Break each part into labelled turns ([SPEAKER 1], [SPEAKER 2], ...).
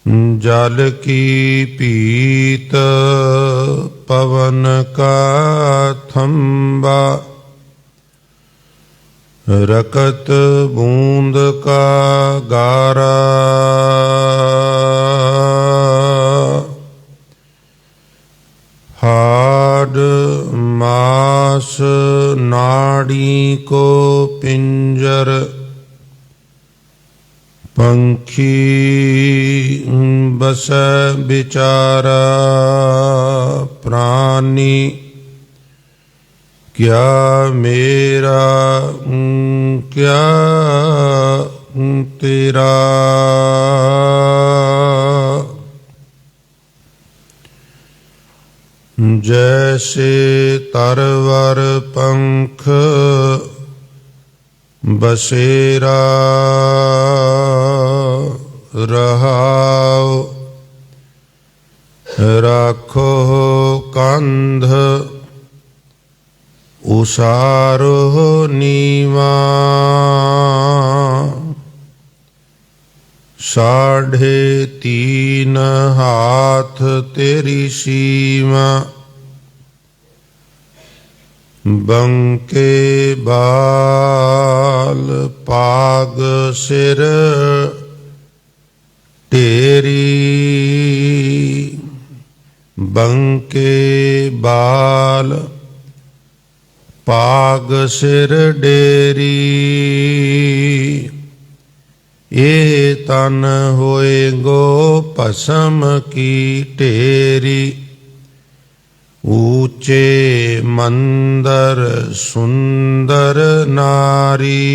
[SPEAKER 1] जल की पीत पवन का थंबा, रकत बूंद का गारा। हाड मास नाड़ी को पिंजर, पंखी बस बिचारा प्राणी। क्या मेरा क्या तेरा, जैसे तरवर पंख बसेरा। रहाओ राखो कंध, उसारो नीवा। 3.5 हाथ तेरी सीमा, बंके बाल पाग सिर टेरी। बंके बाल पाग सिर डेरी। ये तन होए गो भस्म की ढेरी। ऊंचे मंदर सुंदर नारी।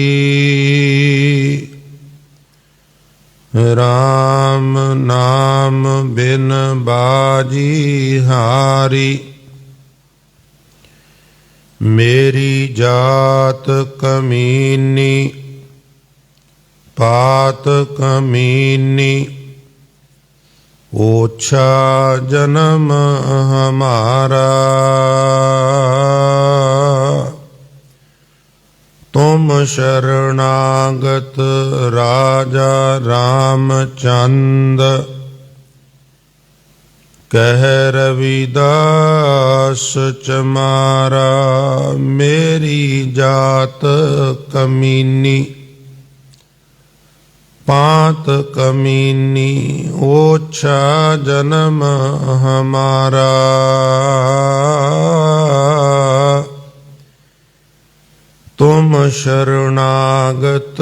[SPEAKER 1] राम नाम बिन बाजी हारी। मेरी जात कमीनी पात कमीनी। ओछा जन्म हमारा, तुम शरणागत राजा रामचंद। कह रविदास चमारा, मेरी जात कमीनी पात कमीनी। ओछा जन्म हमारा, तुम शरणागत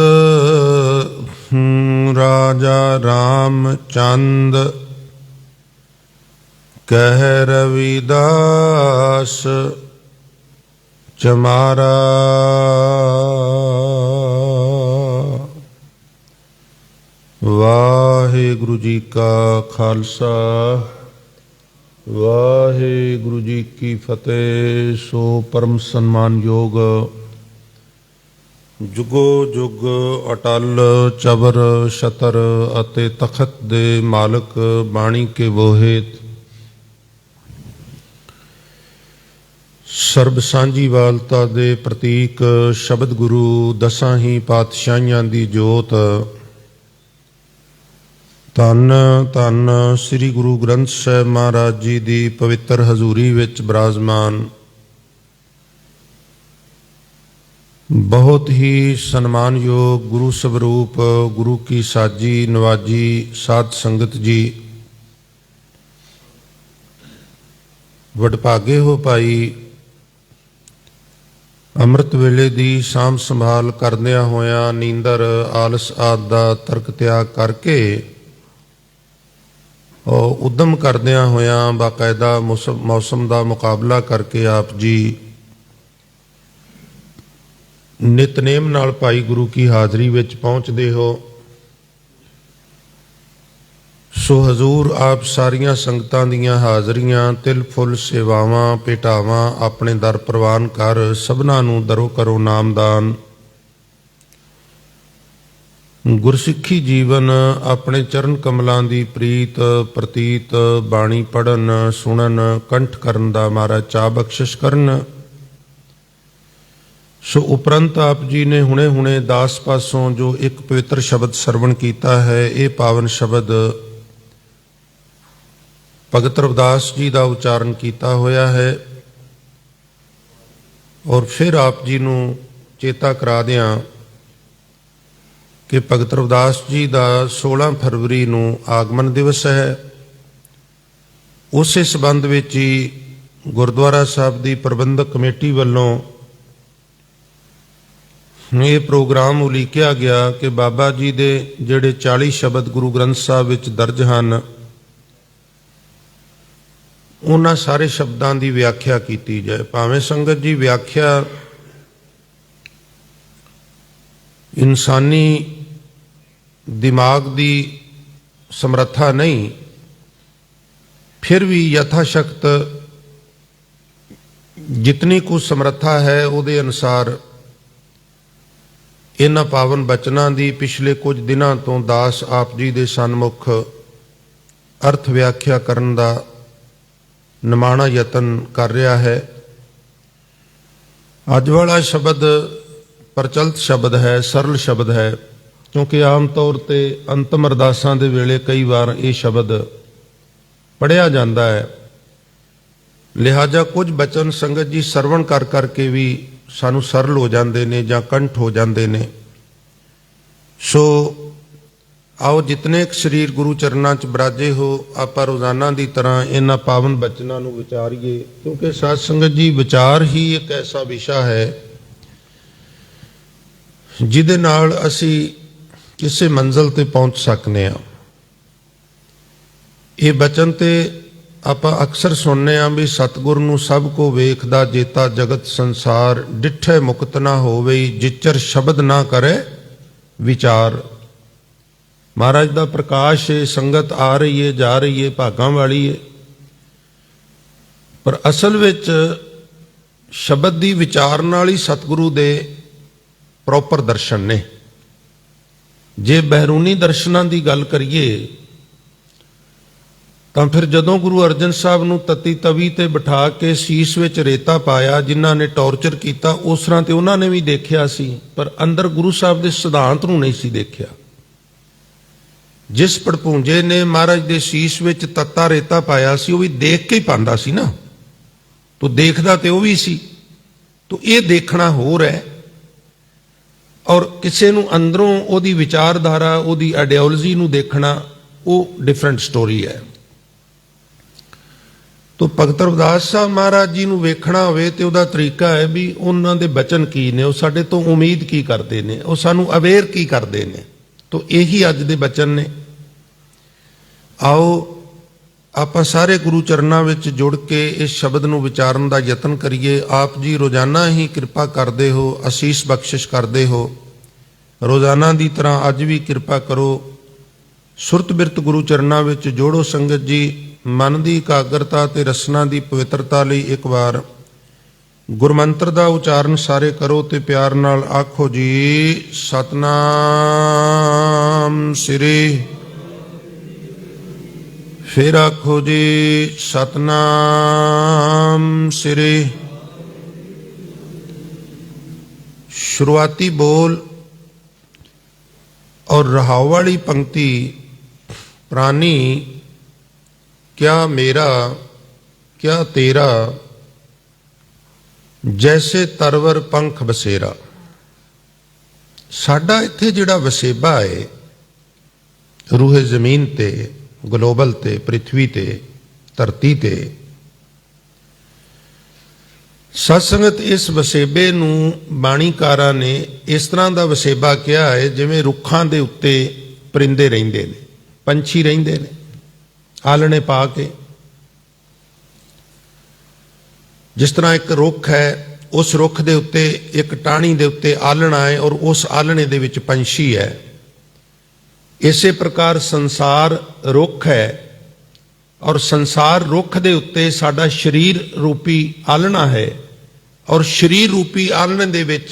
[SPEAKER 1] राजा रामचंद। कह रविदास चमारा। वाहिगुरु जी का खालसा, वाहिगुरु जी की फतेह। सो परम सन्मान योग जुगो जुग अटल चबर छतर अते तखत दे मालक बाणी के बोहेत। ਸਰਬ ਸਾਂਝੀ ਵਾਲਤਾ ਦੇ ਪ੍ਰਤੀਕ ਸ਼ਬਦ ਗੁਰੂ ਦਸਾਂ ਹੀ ਪਾਤਸ਼ਾਹੀਆਂ ਦੀ ਜੋਤ। ਧੰਨ ਧੰਨ ਸ੍ਰੀ ਗੁਰੂ ਗ੍ਰੰਥ ਸਾਹਿਬ ਮਹਾਰਾਜ ਜੀ ਦੀ ਪਵਿੱਤਰ ਹਜ਼ੂਰੀ ਵਿੱਚ ਬਿਰਾਜਮਾਨ ਬਹੁਤ ਹੀ ਸਨਮਾਨਯੋਗ ਗੁਰੂ ਸਵਰੂਪ ਗੁਰੂ ਕੀ ਸਾਜੀ ਨਵਾਜੀ ਸਾਧ ਸੰਗਤ ਜੀ। ਵਡਭਾਗੇ ਹੋ ਭਾਈ ਅੰਮ੍ਰਿਤ ਵੇਲੇ ਦੀ ਸਾਂਭ ਸੰਭਾਲ ਕਰਦਿਆਂ ਹੋਇਆਂ ਨੀਂਦਰ ਆਲਸ ਆਦਿ ਦਾ ਤਰਕ ਤਿਆਗ ਕਰਕੇ ਉਦਮ ਕਰਦਿਆਂ ਹੋਇਆਂ ਬਾਕਾਇਦਾ ਮੌਸਮ ਦਾ ਮੁਕਾਬਲਾ ਕਰਕੇ ਆਪ ਜੀ ਨਿਤਨੇਮ ਨਾਲ ਭਾਈ ਗੁਰੂ ਕੀ ਹਾਜ਼ਰੀ ਵਿੱਚ ਪਹੁੰਚਦੇ ਹੋ। ਸੋ ਹਜ਼ੂਰ ਆਪ ਸਾਰੀਆਂ ਸੰਗਤਾਂ ਦੀਆਂ ਹਾਜ਼ਰੀਆਂ ਤਿਲ ਫੁੱਲ ਸੇਵਾਵਾਂ ਭੇਟਾਵਾਂ ਆਪਣੇ ਦਰ ਪ੍ਰਵਾਨ ਕਰ ਸਭਨਾਂ ਨੂੰ ਦਰੋ ਕਰੋ ਨਾਮਦਾਨ। ਗੁਰਸਿੱਖੀ ਜੀਵਨ ਆਪਣੇ ਚਰਨ ਕਮਲਾਂ ਦੀ ਪ੍ਰੀਤ ਪ੍ਰਤੀਤ ਬਾਣੀ ਪੜ੍ਹਨ ਸੁਣਨ ਕੰਠ ਕਰਨ ਦਾ ਮਹਾਰਾਜ ਚਾਹ ਬਖਸ਼ਿਸ਼ ਕਰਨ। ਸੋ ਉਪਰੰਤ ਆਪ ਜੀ ਨੇ ਹੁਣੇ ਹੁਣੇ ਦਾਸ ਪਾਸੋਂ ਜੋ ਇੱਕ ਪਵਿੱਤਰ ਸ਼ਬਦ ਸਰਵਣ ਕੀਤਾ ਹੈ, ਇਹ ਪਾਵਨ ਸ਼ਬਦ ਭਗਤ ਰਵਿਦਾਸ ਜੀ ਦਾ ਉਚਾਰਨ ਕੀਤਾ ਹੋਇਆ ਹੈ। ਔਰ ਫਿਰ ਆਪ ਜੀ ਨੂੰ ਚੇਤਾ ਕਰਾ ਦਿਆਂ ਕਿ ਭਗਤ ਰਵਿਦਾਸ ਜੀ ਦਾ 16 ਫਰਵਰੀ ਨੂੰ ਆਗਮਨ ਦਿਵਸ ਹੈ। ਉਸੇ ਸੰਬੰਧ ਵਿੱਚ ਹੀ ਗੁਰਦੁਆਰਾ ਸਾਹਿਬ ਦੀ ਪ੍ਰਬੰਧਕ ਕਮੇਟੀ ਵੱਲੋਂ ਇਹ ਪ੍ਰੋਗਰਾਮ ਉਲੀਕਿਆ ਗਿਆ ਕਿ ਬਾਬਾ ਜੀ ਦੇ ਜਿਹੜੇ 40 ਸ਼ਬਦ ਗੁਰੂ ਗ੍ਰੰਥ ਸਾਹਿਬ ਵਿੱਚ ਦਰਜ ਹਨ, ਉਹਨਾਂ ਸਾਰੇ ਸ਼ਬਦਾਂ ਦੀ ਵਿਆਖਿਆ ਕੀਤੀ ਜਾਏ। ਭਾਵੇਂ ਸੰਗਤ ਜੀ ਵਿਆਖਿਆ ਇਨਸਾਨੀ ਦਿਮਾਗ ਦੀ ਸਮਰੱਥਾ ਨਹੀਂ, ਫਿਰ ਵੀ ਯਥਾਸ਼ਕਤ ਜਿਤਨੀ ਕੁ ਸਮਰੱਥਾ ਹੈ ਉਹਦੇ ਅਨੁਸਾਰ ਇਹਨਾਂ ਪਾਵਨ ਬਚਨਾਂ ਦੀ ਪਿਛਲੇ ਕੁਝ ਦਿਨਾਂ ਤੋਂ ਦਾਸ ਆਪ ਜੀ ਦੇ ਸਨਮੁਖ ਅਰਥ ਵਿਆਖਿਆ ਕਰਨ ਦਾ ਨਿਮਾਣਾ ਯਤਨ ਕਰ ਰਿਹਾ ਹੈ। ਅੱਜ ਵਾਲਾ ਸ਼ਬਦ ਪ੍ਰਚਲਿਤ ਸ਼ਬਦ ਹੈ, ਸਰਲ ਸ਼ਬਦ ਹੈ, ਕਿਉਂਕਿ ਆਮ ਤੌਰ ਤੇ ਅੰਤਮ ਅਰਦਾਸਾਂ ਦੇ ਵੇਲੇ ਕਈ ਵਾਰ ਇਹ ਸ਼ਬਦ ਪੜ੍ਹਿਆ ਜਾਂਦਾ ਹੈ। ਲਿਹਾਜ਼ਾ ਕੁਝ ਬਚਨ ਸੰਗਤ ਜੀ ਸਰਵਣ ਕਰ ਕਰਕੇ ਵੀ ਸਾਨੂੰ ਸਰਲ ਹੋ ਜਾਂਦੇ ਨੇ ਜਾਂ ਕੰਠ ਹੋ ਜਾਂਦੇ ਨੇ। ਸੋ ਆਓ ਜਿਤਨੇ ਸਰੀਰ ਗੁਰੂ ਚਰਨਾਂ 'ਚ ਬਰਾਜੇ ਹੋ, ਆਪਾਂ ਰੋਜ਼ਾਨਾ ਦੀ ਤਰ੍ਹਾਂ ਇਹਨਾਂ ਪਾਵਨ ਬਚਨਾਂ ਨੂੰ ਵਿਚਾਰੀਏ, ਕਿਉਂਕਿ ਸਾਧ ਸੰਗਤ ਜੀ ਵਿਚਾਰ ਹੀ ਇੱਕ ਐਸਾ ਵਿਸ਼ਾ ਹੈ ਜਿਹਦੇ ਨਾਲ ਅਸੀਂ ਕਿਸੇ ਮੰਜ਼ਿਲ ਤੇ ਪਹੁੰਚ ਸਕਨੇ ਹਾਂ। ਇਹ ਬਚਨ ਤੇ ਆਪਾਂ ਅਕਸਰ ਸੁਣਨੇ ਹਾਂ ਵੀ ਸਤਿਗੁਰ ਨੂੰ ਸਭ ਕੋ ਵੇਖਦਾ ਜੇਤਾ ਜਗਤ ਸੰਸਾਰ, ਡਿਠੇ ਮੁਕਤ ਨਾ ਹੋਵੇ ਜਿਚਰ ਸ਼ਬਦ ਨਾ ਕਰੇ ਵਿਚਾਰ। ਮਹਾਰਾਜ ਦਾ ਪ੍ਰਕਾਸ਼ ਹੈ, ਸੰਗਤ ਆ ਰਹੀ ਹੈ, ਜਾ ਰਹੀ ਹੈ, ਭਾਗਾਂ ਵਾਲੀ ਹੈ, ਪਰ ਅਸਲ ਵਿੱਚ ਸ਼ਬਦ ਦੀ ਵਿਚਾਰ ਨਾਲ ਹੀ ਸਤਿਗੁਰੂ ਦੇ ਪ੍ਰੋਪਰ ਦਰਸ਼ਨ ਨੇ। ਜੇ ਬਹਿਰੂਨੀ ਦਰਸ਼ਨਾਂ ਦੀ ਗੱਲ ਕਰੀਏ ਤਾਂ ਫਿਰ ਜਦੋਂ ਗੁਰੂ ਅਰਜਨ ਸਾਹਿਬ ਨੂੰ ਤਤੀ ਤਵੀ ਤੇ ਬਿਠਾ ਕੇ ਸੀਸ ਵਿੱਚ ਰੇਤਾ ਪਾਇਆ, ਜਿਨ੍ਹਾਂ ਨੇ ਟੌਰਚਰ ਕੀਤਾ, ਉਸ ਤਰ੍ਹਾਂ ਤੇ ਉਹਨਾਂ ਨੇ ਵੀ ਦੇਖਿਆ ਸੀ, ਪਰ ਅੰਦਰ ਗੁਰੂ ਸਾਹਿਬ ਦੇ ਸਿਧਾਂਤ ਨੂੰ ਨਹੀਂ ਸੀ ਦੇਖਿਆ। ਜਿਸ ਪੜਪੂੰਜੇ ਨੇ ਮਹਾਰਾਜ ਦੇ ਸੀਸ ਵਿੱਚ ਤੱਤਾ ਰੇਤਾ ਪਾਇਆ ਸੀ, ਉਹ ਵੀ ਦੇਖ ਕੇ ਹੀ ਪਾਉਂਦਾ ਸੀ ਨਾ, ਤੋ ਦੇਖਦਾ ਤੇ ਉਹ ਵੀ ਸੀ। ਤੋ ਇਹ ਦੇਖਣਾ ਹੋਰ ਹੈ, ਔਰ ਕਿਸੇ ਨੂੰ ਅੰਦਰੋਂ ਉਹਦੀ ਵਿਚਾਰਧਾਰਾ, ਉਹਦੀ ਆਈਡੀਓਲੋਜੀ ਨੂੰ ਦੇਖਣਾ, ਉਹ ਡਿਫਰੈਂਟ ਸਟੋਰੀ ਹੈ। ਤੋ ਭਗਤ ਰਵਿਦਾਸ ਸਾਹਿਬ ਮਹਾਰਾਜ ਜੀ ਨੂੰ ਵੇਖਣਾ ਹੋਵੇ ਤੇ ਉਹਦਾ ਤਰੀਕਾ ਹੈ ਵੀ ਉਹਨਾਂ ਦੇ ਬਚਨ ਕੀ ਨੇ, ਉਹ ਸਾਡੇ ਤੋਂ ਉਮੀਦ ਕੀ ਕਰਦੇ ਨੇ, ਉਹ ਸਾਨੂੰ ਅਵੇਅਰ ਕੀ ਕਰਦੇ ਨੇ। ਤੋ ਇਹੀ ਅੱਜ ਦੇ ਬਚਨ ਨੇ। ਆਓ ਆਪਾਂ ਸਾਰੇ ਗੁਰੂ ਚਰਨਾਂ ਵਿੱਚ ਜੁੜ ਕੇ ਇਸ ਸ਼ਬਦ ਨੂੰ ਵਿਚਾਰਨ ਦਾ ਯਤਨ ਕਰੀਏ। ਆਪ ਜੀ ਰੋਜ਼ਾਨਾ ਹੀ ਕਿਰਪਾ ਕਰਦੇ ਹੋ, ਅਸੀਸ ਬਖਸ਼ਿਸ਼ ਕਰਦੇ ਹੋ। ਰੋਜ਼ਾਨਾ ਦੀ ਤਰ੍ਹਾਂ ਅੱਜ ਵੀ ਕਿਰਪਾ ਕਰੋ। ਸੁਰਤ ਬਿਰਤ ਗੁਰੂ ਚਰਨਾਂ ਵਿੱਚ ਜੋੜੋ ਸੰਗਤ ਜੀ। ਮਨ ਦੀ ਇਕਾਗਰਤਾ ਤੇ ਰਸਨਾ ਦੀ ਪਵਿੱਤਰਤਾ ਲਈ ਇੱਕ ਵਾਰ ਗੁਰਮੰਤਰ ਦਾ ਉਚਾਰਨ ਸਾਰੇ ਕਰੋ ਤੇ ਪਿਆਰ ਨਾਲ ਆਖੋ ਜੀ, ਸਤਨਾਮ ਸ੍ਰੀ। ਫਿਰ ਆਖੋ ਜੀ, ਸਤਨਾਮ ਸ੍ਰੀ। ਸ਼ੁਰੂਆਤੀ ਬੋਲ और रहाव वाली पंक्ति, प्राणी क्या मेरा क्या तेरा, जैसे तरवर पंख बसेरा। साडा इत्थे जिहड़ा वसेबा है रूहे जमीन ते, ग्लोबल ते, पृथ्वी ते, धरती ते, सत्संगत इस वसेबे नूं बाणीकारां ने इस तरह का वसेबा किया है जिवें रुखां दे उत्ते परिंदे रहिंदे ने, पंछी रहिंदे ने आलणे पा के। जिस तरह एक रुख है, उस रुख दे उत्ते एक टाणी दे उत्ते आलणा है और उस आलणे दे विच पंछी है। इसे प्रकार संसार रुख है और संसार रुख दे उत्ते साडा शरीर रूपी आलणा है और शरीर रूपी आलणे दे विच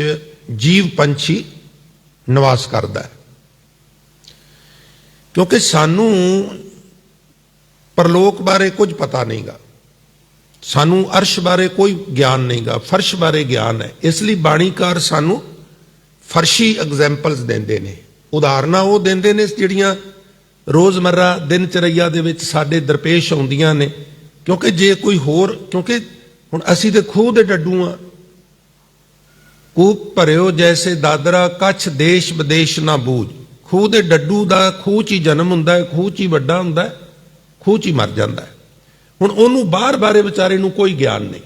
[SPEAKER 1] जीव पंछी निवास करता है। क्योंकि सानू परलोक बारे कुछ पता नहीं गा, सानू अर्श बारे कोई ज्ञान नहीं गा, फर्श बारे ज्ञान है। इसलिए बाणीकार सानू फर्शी एग्जैम्पल्स देंदे ने, उदाहरणा वो देंदे ने जिहड़ियां रोज़मर्रा दिनचर्या ਦੇ ਵਿੱਚ ਸਾਡੇ ਦਰਪੇਸ਼ ਆਉਂਦੀਆਂ ਨੇ। ਕਿਉਂਕਿ ਜੇ ਕੋਈ ਹੋਰ, ਕਿਉਂਕਿ ਹੁਣ ਅਸੀਂ ਤੇ ਖੂਹ ਦੇ ਡੱਡੂ ਆ। ਕੂਪ ਭਰਿਓ ਜੈਸੇ ਦਾਦਰਾ, ਕੱਛ ਦੇਸ਼ ਵਿਦੇਸ਼ ਨਾ ਬੂਝ। ਖੂਹ ਦੇ ਡੱਡੂ ਦਾ ਖੂਹ 'ਚ ਹੀ ਜਨਮ ਹੁੰਦਾ ਹੈ, ਖੂਹ 'ਚ ਹੀ ਵੱਡਾ ਹੁੰਦਾ ਹੈ, ਖੂਹ 'ਚ ਹੀ ਮਰ ਜਾਂਦਾ ਹੈ। ਹੁਣ ਉਹਨੂੰ ਬਾਹਰ ਬਾਰੇ ਵਿਚਾਰੇ ਨੂੰ ਕੋਈ ਗਿਆਨ ਨਹੀਂ।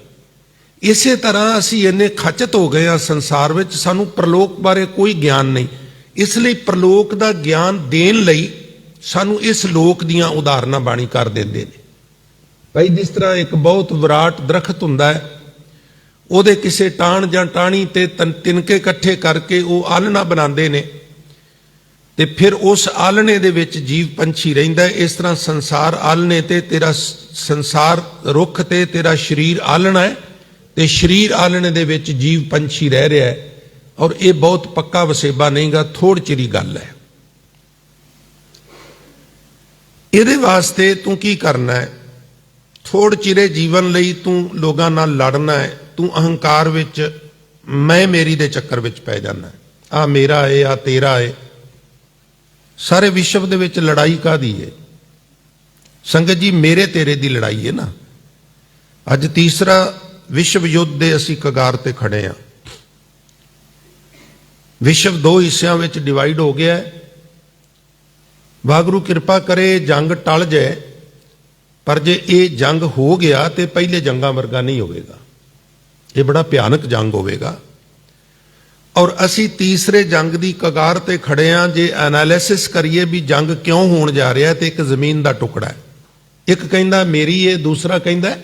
[SPEAKER 1] ਇਸੇ ਤਰ੍ਹਾਂ ਅਸੀਂ ਇੰਨੇ ਖਚਤ ਹੋ ਗਏ ਆ ਸੰਸਾਰ ਵਿੱਚ, ਸਾਨੂੰ ਪ੍ਰਲੋਕ ਬਾਰੇ ਕੋਈ ਗਿਆਨ ਨਹੀਂ। ਇਸ ਲਈ ਪ੍ਰਲੋਕ ਦਾ ਗਿਆਨ ਦੇਣ ਲਈ ਸਾਨੂੰ ਇਸ ਲੋਕ ਦੀਆਂ ਉਦਾਹਰਨਾਂ ਬਾਣੀ ਕਰ ਦਿੰਦੇ ਨੇ। ਭਾਈ ਜਿਸ ਤਰ੍ਹਾਂ ਇੱਕ ਬਹੁਤ ਵਿਰਾਟ ਦਰਖਤ ਹੁੰਦਾ ਹੈ, ਉਹਦੇ ਕਿਸੇ ਟਾਹਣ ਜਾਂ ਟਾਹਣੀ ਤੇ ਤਿਨਕੇ ਇਕੱਠੇ ਕਰਕੇ ਉਹ ਆਲਣਾ ਬਣਾਉਂਦੇ ਨੇ ਤੇ ਫਿਰ ਉਸ ਆਲਣੇ ਦੇ ਵਿੱਚ ਜੀਵ ਪੰਛੀ ਰਹਿੰਦਾ ਹੈ। ਇਸ ਤਰ੍ਹਾਂ ਸੰਸਾਰ ਆਲਣੇ ਤੇ, ਤੇਰਾ ਸੰਸਾਰ ਰੁੱਖ ਤੇ ਤੇਰਾ ਸਰੀਰ ਆਲਣਾ ਹੈ ਤੇ ਸਰੀਰ ਆਲਣੇ ਦੇ ਵਿੱਚ ਜੀਵ ਪੰਛੀ ਰਹਿ ਰਿਹਾ ਹੈ। ਔਰ ਇਹ ਬਹੁਤ ਪੱਕਾ ਵਸੇਬਾ ਨਹੀਂਗਾ, ਥੋੜ੍ਹੀ ਚਿਰੀ ਗੱਲ ਹੈ। ਇਹਦੇ ਵਾਸਤੇ ਤੂੰ ਕੀ ਕਰਨਾ ਹੈ? ਥੋੜ੍ਹੇ ਚਿਰੇ ਜੀਵਨ ਲਈ ਤੂੰ ਲੋਕਾਂ ਨਾਲ ਲੜਨਾ ਹੈ। ਤੂੰ ਅਹੰਕਾਰ ਵਿੱਚ ਮੈਂ ਮੇਰੀ ਦੇ ਚੱਕਰ ਵਿੱਚ ਪੈ ਜਾਣਾ। ਆ ਮੇਰਾ ਹੈ, ਆ ਤੇਰਾ ਹੈ। ਸਾਰੇ ਵਿਸ਼ਵ ਦੇ ਵਿੱਚ ਲੜਾਈ ਕਾਹਦੀ ਹੈ ਸੰਗਤ ਜੀ? ਮੇਰੇ ਤੇਰੇ ਦੀ ਲੜਾਈ ਹੈ ਨਾ। ਅੱਜ ਤੀਸਰਾ ਵਿਸ਼ਵ ਯੁੱਧ ਦੇ ਅਸੀਂ ਕਗਾਰ ਤੇ ਖੜੇ ਹਾਂ। ਵਿਸ਼ਵ ਦੋ ਹਿੱਸਿਆਂ ਵਿੱਚ ਡਿਵਾਈਡ ਹੋ ਗਿਆ ਹੈ। ਵਾਹਿਗੁਰੂ ਕਿਰਪਾ ਕਰੇ ਜੰਗ ਟਲ ਜਾਏ, ਪਰ ਜੇ ਇਹ ਜੰਗ ਹੋ ਗਿਆ ਤੇ ਪਹਿਲੇ ਜੰਗਾਂ ਵਰਗਾ ਨਹੀਂ ਹੋਵੇਗਾ। ਇਹ ਬੜਾ ਭਿਆਨਕ ਜੰਗ ਹੋਵੇਗਾ। ਔਰ ਅਸੀਂ ਤੀਸਰੇ ਜੰਗ ਦੀ ਕਗਾਰ ਤੇ ਖੜੇ ਹਾਂ। ਜੇ ਐਨਾਲਿਸਿਸ ਕਰੀਏ ਵੀ ਜੰਗ ਕਿਉਂ ਹੋਣ ਜਾ ਰਿਹਾ, ਤੇ ਇੱਕ ਜ਼ਮੀਨ ਦਾ ਟੁਕੜਾ ਹੈ। ਇੱਕ ਕਹਿੰਦਾ ਮੇਰੀ ਹੈ, ਦੂਸਰਾ ਕਹਿੰਦਾ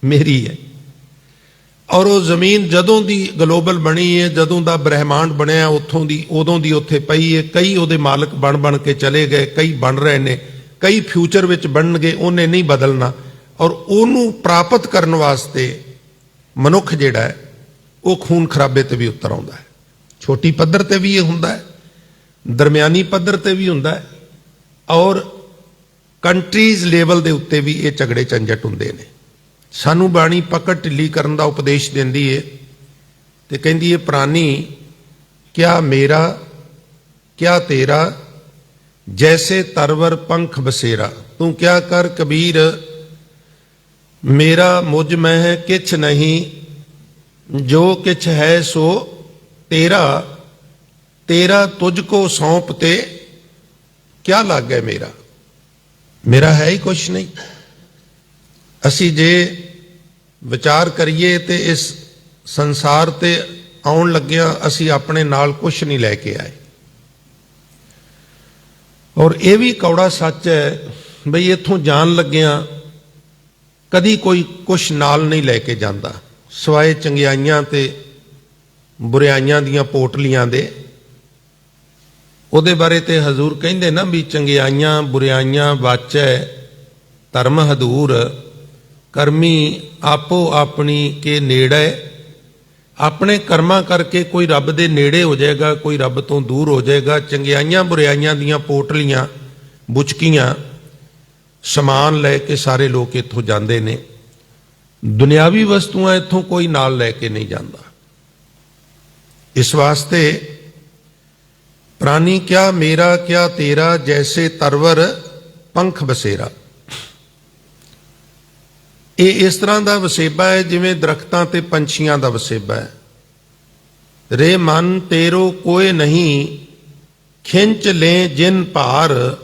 [SPEAKER 1] ਮੇਰੀ ਹੈ। ਔਰ ਉਹ ਜ਼ਮੀਨ ਜਦੋਂ ਦੀ ਗਲੋਬਲ ਬਣੀ ਹੈ, ਜਦੋਂ ਦਾ ਬ੍ਰਹਿਮੰਡ ਬਣਿਆ, ਉੱਥੋਂ ਦੀ ਉਦੋਂ ਦੀ ਉੱਥੇ ਪਈ ਹੈ। ਕਈ ਉਹਦੇ ਮਾਲਕ ਬਣ ਕੇ ਚਲੇ ਗਏ, ਕਈ ਬਣ ਰਹੇ ਨੇ, ਕਈ ਫਿਊਚਰ ਵਿੱਚ ਬਣਨਗੇ। ਉਹਨੇ ਨਹੀਂ ਬਦਲਣਾ। ਔਰ ਉਹਨੂੰ ਪ੍ਰਾਪਤ ਕਰਨ ਵਾਸਤੇ ਮਨੁੱਖ ਜਿਹੜਾ ਹੈ ਉਹ ਖੂਨ ਖਰਾਬੇ ਤੇ ਵੀ ਉਤਰ ਆਉਂਦਾ ਹੈ। ਛੋਟੀ ਪੱਧਰ ਤੇ ਵੀ ਇਹ ਹੁੰਦਾ ਹੈ, ਦਰਮਿਆਨੀ ਪੱਧਰ ਤੇ ਵੀ ਹੁੰਦਾ ਹੈ, ਔਰ ਕੰਟਰੀਜ਼ ਲੈਵਲ ਦੇ ਉੱਤੇ ਵੀ ਇਹ ਝਗੜੇ ਝੰਜਟ ਹੁੰਦੇ ਨੇ। ਸਾਨੂੰ ਬਾਣੀ ਪਕੜ ਢਿੱਲੀ ਕਰਨ ਦਾ ਉਪਦੇਸ਼ ਦਿੰਦੀ ਹੈ ਤੇ ਕਹਿੰਦੀ ਹੈ, ਪ੍ਰਾਨੀ ਕਿਆ ਮੇਰਾ ਕਿਆ ਤੇਰਾ, ਜੈਸੇ ਤਰਵਰ ਪੰਖ ਬਸੇਰਾ। ਤੂੰ ਕਿਆ ਕਰ ਕਬੀਰ, ਮੇਰਾ ਮੁਝ ਮੈਂ ਹੈ ਕਿਛ ਨਹੀਂ, ਜੋ किछ है सो तेरा, तेरा तुझको सौंपते क्या लागे मेरा। मेरा है ही कुछ नहीं। असी जे विचार करिए ते इस संसार ते आउण लग्या असी अपने नाल कुछ नहीं लैके आए। और ये भी कौड़ा सच है बई इत्थों जान लग्या कदी कोई कुछ नाल नहीं लैके जाता, ਸਵਾਏ ਚੰਗਿਆਈਆਂ ਤੇ ਬੁਰਾਈਆਂ ਦੀਆਂ ਪੋਟਲੀਆਂ ਦੇ। ਉਹਦੇ ਬਾਰੇ ਤੇ ਹਜ਼ੂਰ ਕਹਿੰਦੇ ਨਾ ਵੀ ਚੰਗਿਆਈਆਂ ਬੁਰਾਈਆਂ ਵਾਚੈ ਧਰਮ ਹਦੂਰ, ਕਰਮੀ ਆਪੋ ਆਪਣੀ ਕੇ ਨੇੜੇ। ਆਪਣੇ ਕਰਮਾਂ ਕਰਕੇ ਕੋਈ ਰੱਬ ਦੇ ਨੇੜੇ ਹੋ ਜਾਏਗਾ, ਕੋਈ ਰੱਬ ਤੋਂ ਦੂਰ ਹੋ ਜਾਏਗਾ। ਚੰਗਿਆਈਆਂ ਬੁਰਾਈਆਂ ਦੀਆਂ ਪੋਟਲੀਆਂ ਬੁਚਕੀਆਂ ਸਮਾਨ ਲੈ ਕੇ ਸਾਰੇ ਲੋਕ ਇੱਥੋਂ ਜਾਂਦੇ ਨੇ। ਦੁਨਿਆਵੀ ਵਸਤੂਆਂ ਇੱਥੋਂ ਕੋਈ ਨਾਲ ਲੈ ਕੇ ਨਹੀਂ ਜਾਂਦਾ। ਇਸ ਵਾਸਤੇ ਪ੍ਰਾਨੀ ਕਿਆ ਮੇਰਾ ਕਿਆ ਤੇਰਾ, ਜੈਸੇ ਤਰਵਰ ਪੰਖ ਬਸੇਰਾ। ਇਹ ਇਸ ਤਰ੍ਹਾਂ ਦਾ ਵਸੇਬਾ ਹੈ ਜਿਵੇਂ ਦਰਖਤਾਂ ਤੇ ਪੰਛੀਆਂ ਦਾ ਵਸੇਬਾ ਹੈ। ਰੇ ਮਨ ਤੇਰੋ ਕੋਏ ਨਹੀਂ, ਖਿੰਚ ਲੈ ਜਿਨ ਭਾਰ,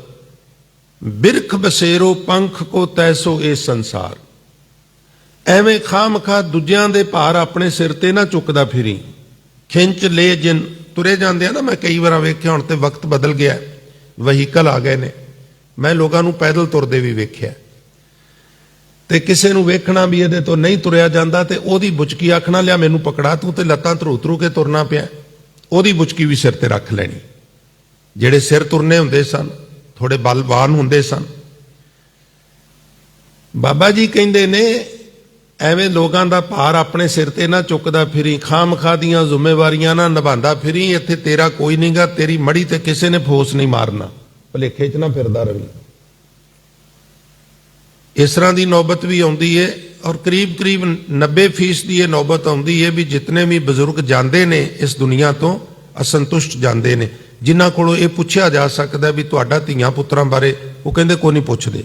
[SPEAKER 1] ਬਿਰਖ ਬਸੇਰੋ ਪੰਖ ਕੋ ਤੈਸੋ ਇਹ ਸੰਸਾਰ। ਐਵੇਂ ਖਾਮਖਾ ਦੂਜਿਆਂ ਦੇ ਭਾਰ ਆਪਣੇ ਸਿਰ ਤੇ ਨਾ ਚੁੱਕਦਾ ਫਿਰੀ। ਖਿੰਚ ਲੈ ਜਿਨ, ਤੁਰੇ ਜਾਂਦੇ ਆ ਨਾ, ਮੈਂ ਕਈ ਵਾਰ ਵੇਖਿਆ, ਹੁਣ ਤੇ ਵਕਤ ਬਦਲ ਗਿਆ, ਵਹੀਕਲ ਆ ਗਏ ਨੇ, ਮੈਂ ਲੋਕਾਂ ਨੂੰ ਪੈਦਲ ਤੁਰਦੇ ਵੀ ਵੇਖਿਆ। ਤੇ ਕਿਸੇ ਨੂੰ ਵੇਖਣਾ ਵੀ ਇਹਦੇ ਤੋਂ ਨਹੀਂ ਤੁਰਿਆ ਜਾਂਦਾ ਤੇ ਉਹਦੀ ਬੁਚਕੀ ਆਖਣਾ, ਲਿਆ ਮੈਨੂੰ ਪਕੜਾ, ਤੂੰ ਤੇ ਲੱਤਾਂ ਧਰੂ ਕੇ ਤੁਰਨਾ ਪਿਆ। ਉਹਦੀ ਬੁਚਕੀ ਵੀ ਸਿਰ ਤੇ ਰੱਖ ਲੈਣੀ। ਜਿਹੜੇ ਸਿਰ ਤੁਰਨੇ ਹੁੰਦੇ ਸਨ, ਥੋੜੇ ਬਲਵਾਨ ਹੁੰਦੇ ਸਨ। ਬਾਬਾ ਜੀ ਕਹਿੰਦੇ ਨੇ ਐਵੇਂ ਲੋਕਾਂ ਦਾ ਭਾਰ ਆਪਣੇ ਸਿਰ ਤੇ ਨਾ ਚੁੱਕਦਾ ਫਿਰੀ, ਖਾਮਖਾ ਦੀਆਂ ਜ਼ਿੰਮੇਵਾਰੀਆਂ ਨਾ ਨਿਭਾਉਂਦਾ ਫਿਰੀ। ਇੱਥੇ ਤੇਰਾ ਕੋਈ ਨਹੀਂਗਾ, ਤੇਰੀ ਮੜੀ ਤੇ ਕਿਸੇ ਨੇ ਫੋਸ ਨਹੀਂ ਮਾਰਨਾ, ਭੁਲੇਖੇ 'ਚ ਨਾ ਫਿਰਦਾ ਰਵੀ। ਇਸ ਤਰ੍ਹਾਂ ਦੀ ਨੌਬਤ ਵੀ ਆਉਂਦੀ ਹੈ। ਔਰ ਕਰੀਬ 90% ਦੀ ਇਹ ਨੌਬਤ ਆਉਂਦੀ ਹੈ ਵੀ ਜਿਤਨੇ ਵੀ ਬਜ਼ੁਰਗ ਜਾਂਦੇ ਨੇ ਇਸ ਦੁਨੀਆ ਤੋਂ ਅਸੰਤੁਸ਼ਟ ਜਾਂਦੇ ਨੇ। ਜਿਨ੍ਹਾਂ ਕੋਲੋਂ ਇਹ ਪੁੱਛਿਆ ਜਾ ਸਕਦਾ ਵੀ ਤੁਹਾਡਾ ਧੀਆਂ ਪੁੱਤਰਾਂ ਬਾਰੇ, ਉਹ ਕਹਿੰਦੇ ਕੋਈ ਨਹੀਂ ਪੁੱਛਦੇ।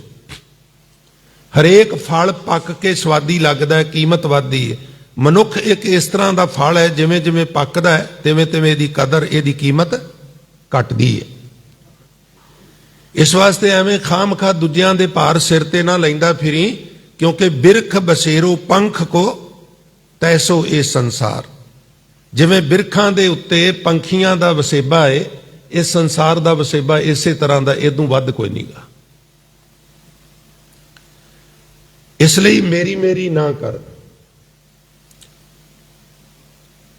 [SPEAKER 1] ਹਰੇਕ ਫਲ ਪੱਕ ਕੇ ਸਵਾਦੀ ਲੱਗਦਾ ਹੈ, ਕੀਮਤ ਵੱਧਦੀ ਹੈ। ਮਨੁੱਖ ਇੱਕ ਇਸ ਤਰ੍ਹਾਂ ਦਾ ਫਲ ਹੈ, ਜਿਵੇਂ ਜਿਵੇਂ ਪੱਕਦਾ ਹੈ ਤਿਵੇਂ ਤਿਵੇਂ ਇਹਦੀ ਕਦਰ, ਇਹਦੀ ਕੀਮਤ ਘਟਦੀ ਹੈ। ਇਸ ਵਾਸਤੇ ਐਵੇਂ ਖਾਮਖਾ ਦੂਜਿਆਂ ਦੇ ਭਾਰ ਸਿਰ ਤੇ ਨਾ ਲੈਂਦਾ ਫਿਰੀ, ਕਿਉਂਕਿ ਬਿਰਖ ਬਸੇਰੋ ਪੰਖ ਕੋ ਤੈਸੋ ਇਹ ਸੰਸਾਰ। ਜਿਵੇਂ ਬਿਰਖਾਂ ਦੇ ਉੱਤੇ ਪੰਖੀਆਂ ਦਾ ਵਸੇਬਾ ਹੈ, ਇਸ ਸੰਸਾਰ ਦਾ ਵਸੇਬਾ ਇਸੇ ਤਰ੍ਹਾਂ ਦਾ, ਇਦੋਂ ਵੱਧ ਕੋਈ ਨਹੀਂਗਾ। ਇਸ ਲਈ ਮੇਰੀ ਮੇਰੀ ਨਾ ਕਰ,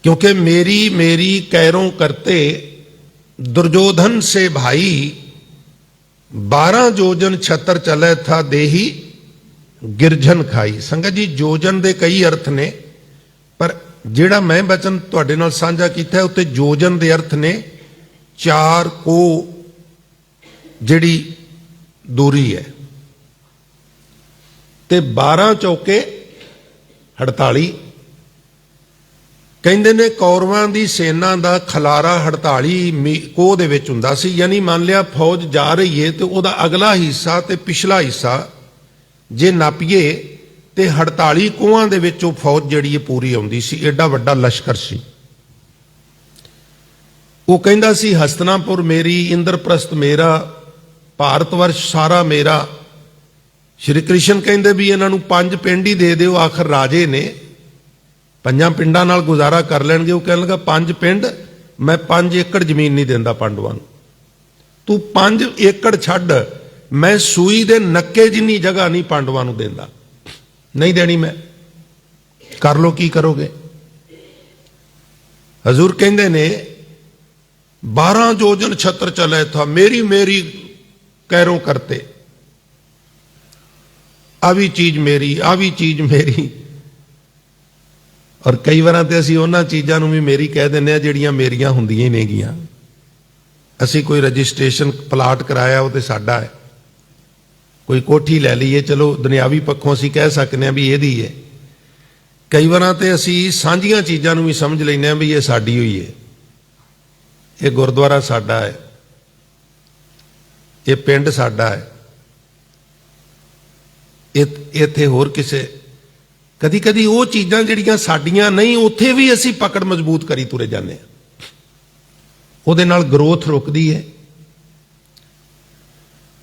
[SPEAKER 1] क्योंकि मेरी मेरी कैरों करते दुर्योधन से भाई 12 जोजन छतर चले था देही गिरझन खाई। संगत जी जोजन दे कई अर्थ ने, पर जिहड़ा मैं बचन तुहाडे नाल साझा कीता है उत्ते जोजन दे अर्थ ने 4 को जिहड़ी दूरी है, ते 12 चौके 48। ਕਹਿੰਦੇ ਨੇ ਕੌਰਵਾਂ ਦੀ ਸੈਨਾ ਦਾ ਖਲਾਰਾ 48 ਕੋਹ ਦੇ ਵਿੱਚ ਹੁੰਦਾ ਸੀ। ਯਾਨੀ ਮੰਨ ਲਿਆ ਫੌਜ ਜਾ ਰਹੀ ਹੈ ਤੇ ਉਹਦਾ ਅਗਲਾ ਹਿੱਸਾ ਤੇ ਪਿਛਲਾ ਹਿੱਸਾ ਜੇ ਨਾਪੀਏ ਤੇ 48 ਕੋਹਾਂ ਦੇ ਵਿੱਚ ਉਹ ਫੌਜ ਜਿਹੜੀ ਹੈ ਪੂਰੀ ਆਉਂਦੀ ਸੀ। ਐਡਾ ਵੱਡਾ ਲਸ਼ਕਰ ਸੀ। ਉਹ ਕਹਿੰਦਾ ਸੀ ਹਸਤਨਾਪੁਰ ਮੇਰੀ, ਇੰਦਰਪ੍ਰਸਥ ਮੇਰਾ, ਭਾਰਤ ਵਰਸ਼ ਸਾਰਾ ਮੇਰਾ। ਸ਼੍ਰੀ ਕ੍ਰਿਸ਼ਨ ਕਹਿੰਦੇ ਵੀ ਇਹਨਾਂ ਨੂੰ 5 ਪਿੰਡ ਹੀ ਦੇ ਦਿਓ, ਆਖਰ ਰਾਜੇ ਨੇ, 5 ਪਿੰਡਾਂ ਨਾਲ ਗੁਜ਼ਾਰਾ ਕਰ ਲੈਣਗੇ। ਉਹ ਕਹਿਣ ਲੱਗਾ 5 ਪਿੰਡ, ਮੈਂ 5 ਏਕੜ ਜ਼ਮੀਨ ਨਹੀਂ ਦਿੰਦਾ ਪਾਂਡਵਾਂ ਨੂੰ। ਤੂੰ 5 ਏਕੜ ਛੱਡ, ਮੈਂ ਸੂਈ ਦੇ ਨੱਕੇ ਜਿੰਨੀ ਜਗ੍ਹਾ ਨਹੀਂ ਪਾਂਡਵਾਂ ਨੂੰ ਦਿੰਦਾ, ਨਹੀਂ ਦੇਣੀ ਮੈਂ। ਕਰ ਲੋ ਕੀ ਕਰੋਗੇ। ਹਜ਼ੂਰ ਕਹਿੰਦੇ ਨੇ 12 जोजन छत्र चले था मेरी मेरी कैरों करते, आ भी चीज मेरी, आ भी चीज मेरी। और कई बार तो असी उन्होंने चीज़ों को भी मेरी कह दें जिहड़ियां मेरियां हुंदियां ही नहीं गियां। असी कोई रजिस्ट्रेशन प्लाट कराया वो तो साडा है, कोई कोठी लै लीए, चलो दुनियावी पक्षों असी कह सकते हैं भी यही है। कई बार तो असी सांझियां चीज़ों को भी समझ लेने भी ये साडी हुई है, ये गुरुद्वारा साडा है, ये पिंड साडा है, इत्थे होर किसे। कदी कदी वो चीज़ां जिहड़ियां साडियां नहीं, उत्थे भी असी पकड़ मजबूत करी तुरे जाने, उहदे नाल ग्रोथ रुकदी है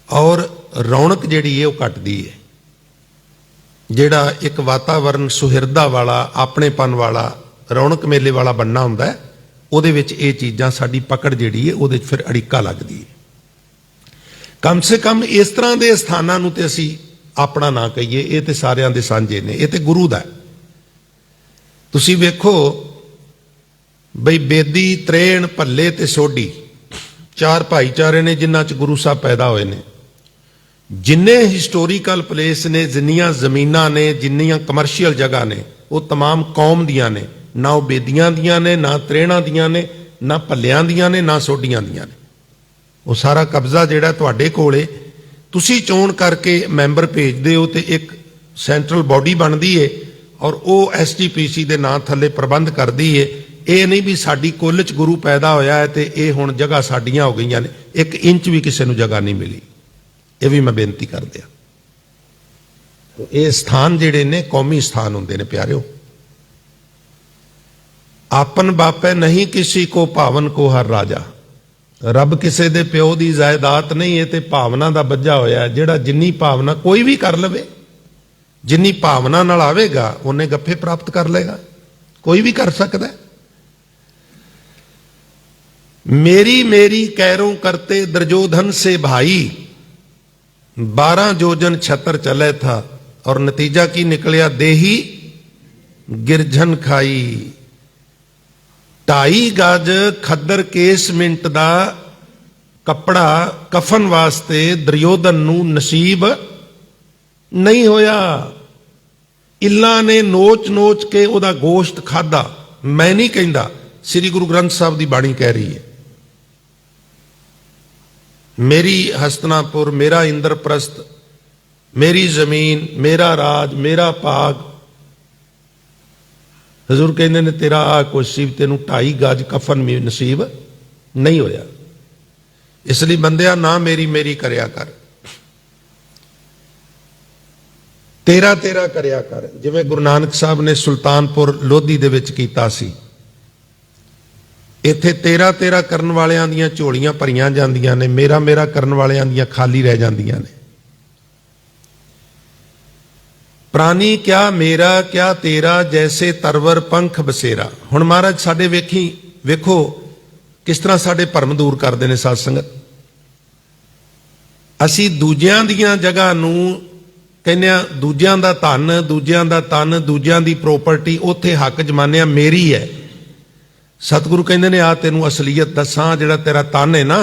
[SPEAKER 1] और रौनक जिहड़ी है वो घटदी है। जिहड़ा एक वातावरण सुहिरदा वाला, अपनेपन वाला, रौनक मेले वाला बनना हुंदा है, ਉਹਦੇ ਵਿੱਚ ਇਹ ਚੀਜ਼ਾਂ ਸਾਡੀ ਪਕੜ ਜਿਹੜੀ ਹੈ ਉਹਦੇ 'ਚ ਫਿਰ ਅੜਿੱਕਾ ਲੱਗਦੀ ਹੈ। ਕਮ ਸੇ ਕਮ ਇਸ ਤਰ੍ਹਾਂ ਦੇ ਸਥਾਨਾਂ ਨੂੰ ਤੇ ਅਸੀਂ ਆਪਣਾ ਨਾ ਕਹੀਏ, ਇਹ ਤੇ ਸਾਰਿਆਂ ਦੇ ਸਾਂਝੇ ਨੇ, ਇਹ ਤੇ ਗੁਰੂ ਦਾ। ਤੁਸੀਂ ਵੇਖੋ ਬਈ ਬੇਦੀ, ਤਰੇਣ, ਭੱਲੇ ਤੇ ਸੋਢੀ 4 ਭਾਈਚਾਰੇ ਨੇ ਜਿਨ੍ਹਾਂ 'ਚ ਗੁਰੂ ਸਾਹਿਬ ਪੈਦਾ ਹੋਏ ਨੇ। ਜਿੰਨੇ ਹਿਸਟੋਰੀਕਲ ਪਲੇਸ ਨੇ, ਜਿੰਨੀਆਂ ਜ਼ਮੀਨਾਂ ਨੇ, ਜਿੰਨੀਆਂ ਕਮਰਸ਼ੀਅਲ ਜਗ੍ਹਾ ਨੇ, ਉਹ तमाम ਕੌਮ ਦੀਆਂ ਨੇ। ना वो बेदियां दियां ने, ना त्रेणा दियां ने, ना भल्लियां दियां ने, ना सोडियां दियां ने। वो सारा कब्जा जिहड़ा तुहाडे कोले, तुसी चोण करके मैंबर भेजदे हो ते एक सेंट्रल बॉडी बनदी है और वो SGPC दे नां थल्ले प्रबंध करदी है। ये नहीं भी साडी कुल च गुरु पैदा होया है ते ये हुण जगह साडियां हो गईयां ने, 1 इंच भी किसी नूं जगह नहीं मिली। ये भी मैं बेनती कर दिया। ये स्थान जिहड़े ने कौमी स्थान हुंदे ने प्यारिओ। आपन बापे नहीं किसी को भावन को हर राजा। रब किसी दे प्यो की जायदात नहीं है, तो भावना का बज्झा होया। जिहड़ा जिन्नी भावना कोई भी कर लवे, जिन्नी भावना नाल आवेगा उन्हें गप्फे प्राप्त कर लेगा, कोई भी कर सकता है। मेरी मेरी कैरों करते दुर्योधन से भाई 12 जोजन छतर चले था, और नतीजा की निकलिया देही गिरझन खाई। 2.5 गज खद्दर केस मिंट का कपड़ा कफन वास्ते दुर्योधन नूं नसीब नहीं होया। इल्ला ने नोच नोच के उहदा गोश्त खादा। मैं नहीं कहंदा, श्री गुरु ग्रंथ साहब की बाणी कह रही है। मेरी हस्तिनापुर, मेरा इंद्रप्रस्थ, मेरी जमीन, मेरा राज, मेरा भाग। हजूर कहते ने तेरा आ कुछ सी, तेनू 2.5 गज कफन भी नसीब नहीं होया। इसलिए बंदिया ना मेरी मेरी करया कर, तेरा तेरा करया कर। जिवें गुरु नानक साहब ने सुल्तानपुर लोधी दे विच कीता सी, इत्थे तेरा तेरा करन वालियां दीयां झोलियां भरियां जांदियां ने, मेरा मेरा करन वालियां दीयां खाली रह जांदियां ने। प्राणी क्या मेरा क्या तेरा, जैसे तरवर पंख बसेरा। हुण महाराज साडे वेखो किस तरह साडे भरम दूर करते हैं साध संगत। असी दूजियां दीयां जगह नूं कहने दूजियां दा धन, दूजियां दा तन, दूजियां दी प्रॉपर्टी, उत्थे हक जमाने मेरी है। सतगुरु कहंदे ने आ तैनूं असलीयत दसां, जिहड़ा तेरा तन है ना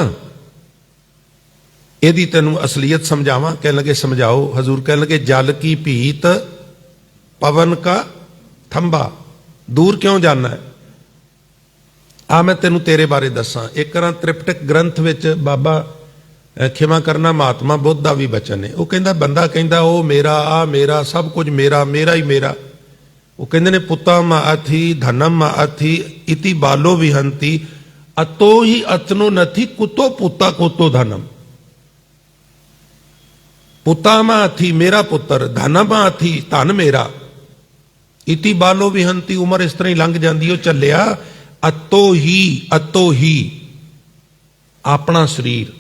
[SPEAKER 1] यदि तैनूं असलीयत समझावां। कह लगे समझाओ। हजूर कह लगे जल की भीत पवन का थंबा, दूर क्यों जाना है, आ मैं तैनूं तेरे बारे दसां। एक तरह त्रिपिटक ग्रंथ विच बाबा खिमा करना महात्मा बुद्ध का भी बचन है। वो कहता बंदा कहता ओ मेरा, आ मेरा, सब कुछ मेरा, मेरा ही मेरा। वो कहते ने पुता मा अथी धनम मा अथी इति बालो विहंती अतो ही अतनो नथी कुतो पुता कुतो धनम। पुता मा अथी मेरा पुत्र, धनम मा अथी धन मेरा, इति बालो विहंती उम्र इस तरह ही लंघ जाती। चलिया अतो ही अपना शरीर,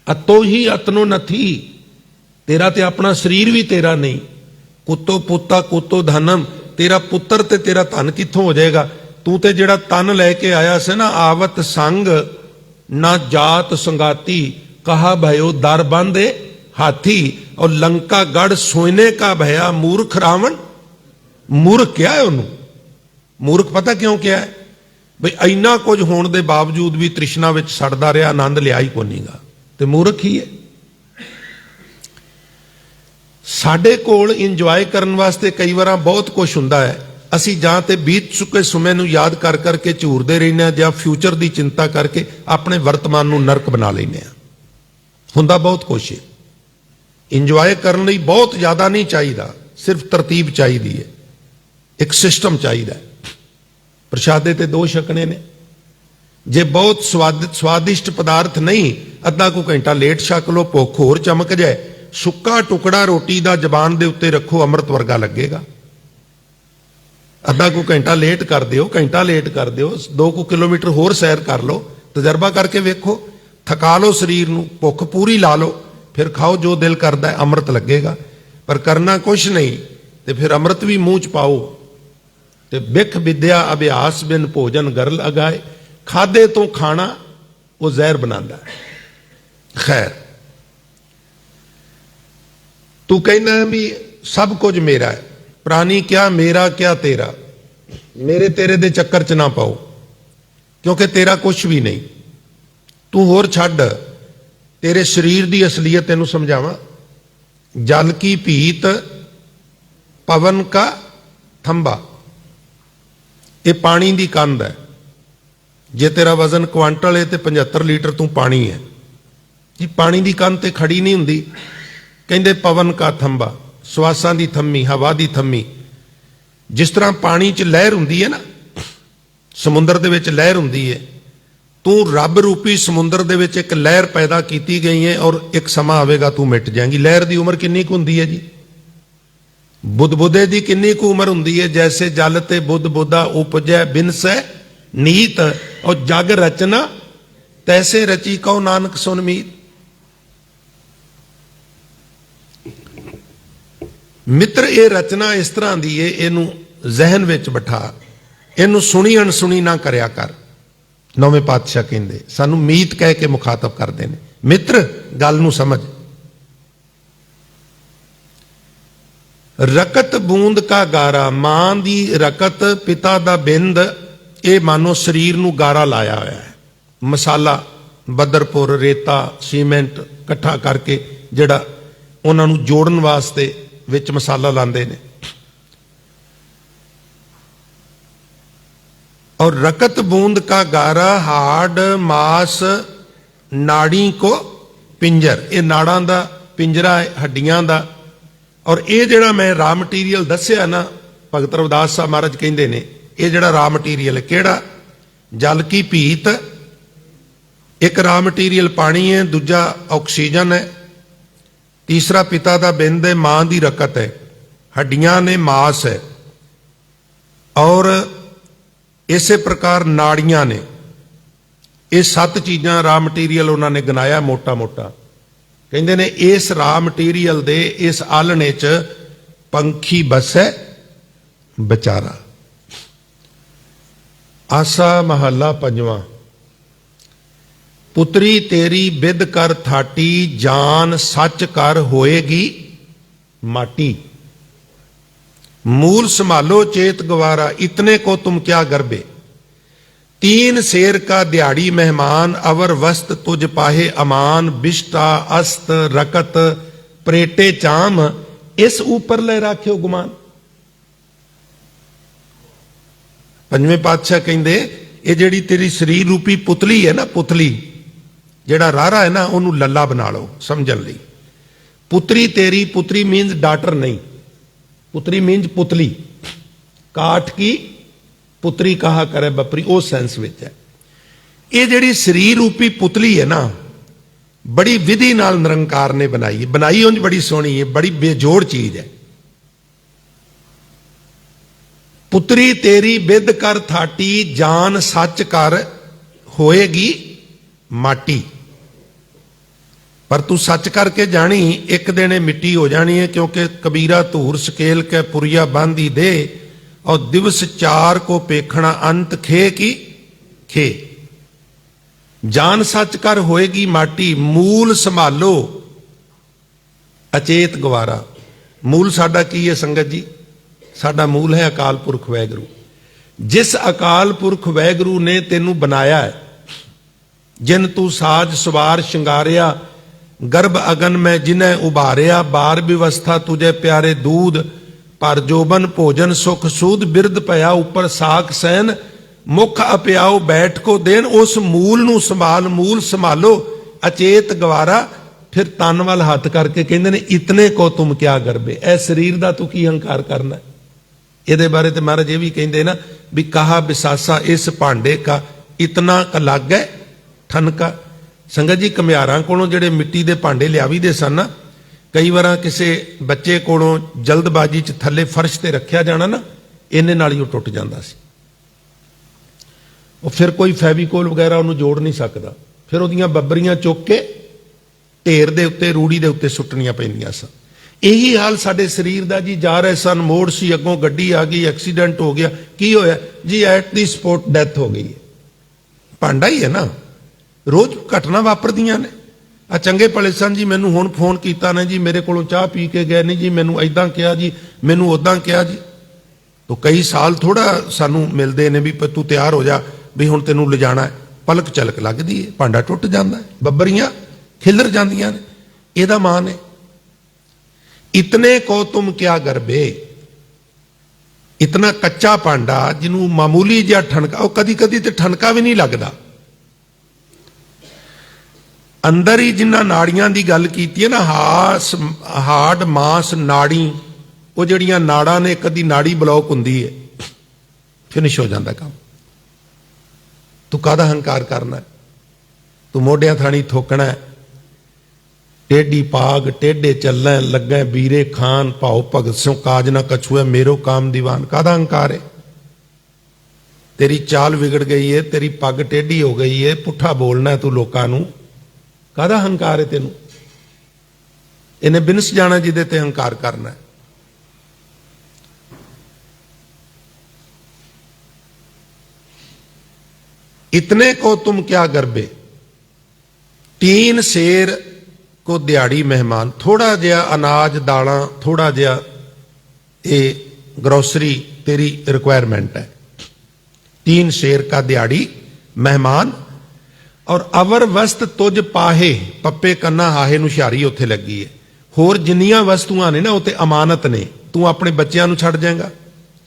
[SPEAKER 1] अतो ही अतनो नथी, तेरा ते अपना शरीर भी तेरा नहीं। कुतो पुता कुतो धनम, तेरा पुत्र ते तेरा धन कित्थों हो जाएगा। तू ते जिहड़ा तन लैके आया से ना, आवत संग ना जात संगाती, कहा भयो दर बांधे हाथी, और लंका गढ़ सोने का भया मूर्ख रावण। मूर्ख क्या है उन्होंने, मूर्ख पता क्यों क्या है बई इन्ना कुछ होने के बावजूद भी तृष्णा विच सड़दा रहा, आनंद लिया ही कोई नहींगा, ते मूर्ख ही है। साडे कोल इंजॉय करने वास्ते कई बार बहुत कुछ हुंदा है, असी जां ते बीत चुके समय नूं याद कर करके झूरदे रहने आ, जां फ्यूचर की चिंता करके अपने वर्तमान नूं नरक बना लैने आ। हुंदा बहुत कुछ है, इंजॉय करने लई बहुत ज्यादा नहीं चाहिए, सिर्फ तरतीब चाहिए है, एक सिस्टम चाहिए। प्रशादे ते दो छकने ने, जे बहुत स्वादिष्ट पदार्थ नहीं अद्धा को घंटा लेट छक लो, भुख होर चमक जाए, सुक्का टुकड़ा रोटी का जबान दे उत्ते रखो, अमृत वर्गा लगेगा। अद्धा को घंटा लेट कर दिओ, घंटा लेट कर दिओ, 2 किलोमीटर होर सैर कर लो, तजर्बा करके वेखो, थका लो शरीर नूं, भुख पूरी ला लो, फिर खाओ जो दिल करता है, अमृत लगेगा। पर करना कुछ नहीं तो फिर अमृत भी मूँह च पाओ। ते बिख विद्या अभ्यास बिन भोजन गरल अगाए, खादे तो खाना वो जहर बनाता है। खैर तू कहना है भी सब कुछ मेरा है, प्राणी क्या मेरा क्या तेरा, मेरे तेरे दे चक्कर च ना पाओ, क्योंकि तेरा कुछ भी नहीं। तू होर छड्ड, तेरे शरीर की असलीयत तेनू समझावा। जल की भीत पवन का थंबा, ये पानी की कंध है। जे तेरा वजन क्वांटल है तो 75 लीटर तू पानी है जी। पानी की कंध ते खड़ी नहीं हुंदी, कहंदे पवन का थंबा, श्वासां दी थम्मी, हवा दी थम्मी। जिस तरह पानी च लहर हुंदी है ना, समुद्र दे विच लहर हुंदी है, तू रब रूपी समुद्र दे विच एक लहर पैदा की गई है, और एक समा आवेगा तू मिट जाएगी। लहर की उम्र कितनी हुंदी है जी, बुदबुदे की कितनी उम्र हुंदी है। जैसे जल ते बुदबुदा उपजै बिन सै नीत, और जग रचना तैसे रची कहो नानक सुन मीत। मित्र ये रचना इस तरह की है, इनू जहन विच बिठा, इनू सुनी अनसुनी ना करया कर। नौवें पातशाह कहंदे सानू मीत कह के मुखातब करते हैं, मित्र गल नू समझ। रकत बूंद का गारा, मां दी रकत पिता दा बिंद, ये मानो शरीर नू गारा लाया हुआ है। मसाला बदरपुर रेता सीमेंट इकट्ठा करके जिहड़ा उन्हां नू जोड़न वास्ते विच मसाला लांदे ने। और रकत बूंद का गारा हाड़ मास नाड़ी को पिंजर, ये नाड़ां दा पिंजरा है, हड्डियां दा। और ये जिहड़ा मैं रॉ मटीरियल दस्सिया ना, भगत रविदास साहब महाराज कहंदे ने, ये जिहड़ा रॉ मटीरियल किहड़ा, जल की भीत एक रॉ मटीरियल पानी है, दूजा ऑक्सीजन है, तीसरा पिता का बिंद है, मां की रकत है, हड्डियां ने, मांस है, और इसे प्रकार नाड़ियां ने। ये 7 चीज़ां रॉ मटीरियल उन्होंने गिनाया मोटा मोटा। कहते ने इस रॉ मटीरियल दे इस आलने च पंखी बसै बेचारा। आसा महला पंजवां। पुत्री तेरी बिद कर थाटी, जान सच कर होएगी माटी। मूल संभालो चेत गवारा, इतने को तुम क्या गर्बे। 3 शेर का दिहाड़ी मेहमान, अवर वस्त तुझ पाहे अमान। बिष्टा अस्त रकत प्रेटे चाम, इस ऊपर ले राख्यो गुमान। पंजवें पातशाह कहंदे ये जिहड़ी तेरी शरीर रूपी पुतली है ना, पुतली जिहड़ा रारा है ना, उन्होंने लल्ला बना लो समझण लई। पुत्री तेरी, पुत्री मीन्स डाटर नहीं, पुत्री मीन्स पुतली। काठ की पुत्री कहा करे बपरी, उस सेंस विच है। ये जिहड़ी शरीर रूपी पुतली है ना, बड़ी विधि नाल निरंकार ने बनाई है। बनाई उंज बड़ी सोहनी है, बड़ी बेजोड़ चीज है। पुत्री तेरी बिद कर थाटी, जान सच कर होएगी माटी। पर तू सच करके जानी, एक दिन मिट्टी हो जानी है। क्योंकि कबीरा धूर सकेल के पुरिया बांधी दे, और दिवस 4 को पेखना अंत खे की खे। जान सच कर होएगी माटी, मूल संभालो अचेत गवारा। मूल साडा की है संगत जी? साडा मूल है अकाल पुरख वैगुरु। जिस अकाल पुरख वैगुरु ने तेनू बनाया है, जिन तू साज सवार शिंगारिया, गर्भ अगन में जिन्हें उभारिया। बार व्यवस्था तुझे प्यारे दूध, पर जोबन भोजन सुख सूद। बिरद पया ऊपर साख सैन, मुख अप्याओ बैठ को देन। उस मूल नू संभाल, मूल संभालो अचेत गवारा। फिर तन वाल हथ करके कहते ने इतने को तुम क्या गर्बे। ए शरीर का तू की हंकार करना। ये बारे तो महाराज ये भी कहते ना भी कहा बिसासा इस भांडे का, इतना क लग है ठनका। संगत जी घमियारां कोलों जिहड़े मिट्टी के भांडे लियावी दे सन ना, कई बार किसी बच्चे कोलों जल्दबाजी च थले फर्श ते रखिया जाना ना, इन्ने नाल ही टुट जांदा सी। वो फिर कोई फैविकोल वगैरह उन्होंने जोड़ नहीं सकता। फिर उहदियां बब्बरियां चुक के ढेर दे उत्ते, रूड़ी दे उत्ते सुट्टनियां पैंदियां सन। यही हाल साडे शरीर का जी। जा रहे सन, मोड़ सी, अगों गड्डी आ गई, एक्सीडेंट हो गया। की होया जी? एट दी स्पॉट डेथ हो गई है। भांडा ही है ना, रोज घटना वापरदियां ने। आ चंगे भले सन जी, मैनू हुण फोन कीता ने जी, मेरे कोलों चाह पी के गए नहीं जी, मैनू इदां कहा जी, मैनू उदां कहा जी। तो कई साल थोड़ा सानू मिलते ने भी तू तैयार हो जा भी हुण तैनू ले जाना है। पलक झलक लगदी है, भांडा टुट जाता है, बब्बरियां खिलर जांदियां ने। इहदा मान है इतने को तुम क्या गर्बे। इतना कच्चा भांडा जिन्हों मामूली जिहा ठनका, वो कदी कदी तो ठनका भी नहीं लगता। अंदर ही जिन्ना नाड़ियां की गल की है ना, हार्ड मांस नाड़ी, वो जड़ियां नाड़ा ने कदी नाड़ी ब्लॉक होंदी है, फिनिश हो जाता काम। तू काहदा हंकार करना है? तू मोढियां थानी थोकना है। टेढ़ी पाग टेढ़े चलना लगे बीरे खान, भाओ भगत स्यों काज ना कछुए मेरो काम दीवान। काहदा हंकार है? तेरी चाल बिगड़ गई है, तेरी पग टेढ़ी हो गई है, पुठा बोलना है तू लोकां नूं। काहदा हंकार है तेनू? इन्हें बिनस जाना जिदे ते हंकार करना है। इतने को तुम क्या गर्बे। 3 शेर को दिहाड़ी मेहमान। थोड़ा जिहा अनाज दालां, थोड़ा जिहा ये ग्रोसरी तेरी रिक्वायरमेंट है। 3 शेर का दिहाड़ी मेहमान। और अवर वस्त तुझ पाहे, पप्पे कन्ना हाहे नूं हुशियारी उत्थे लगी है। होर जिन्नियां वस्तुआं ने ना उत्ते अमानत ने। तू अपने बच्चों नूं छड्ड जाएगा,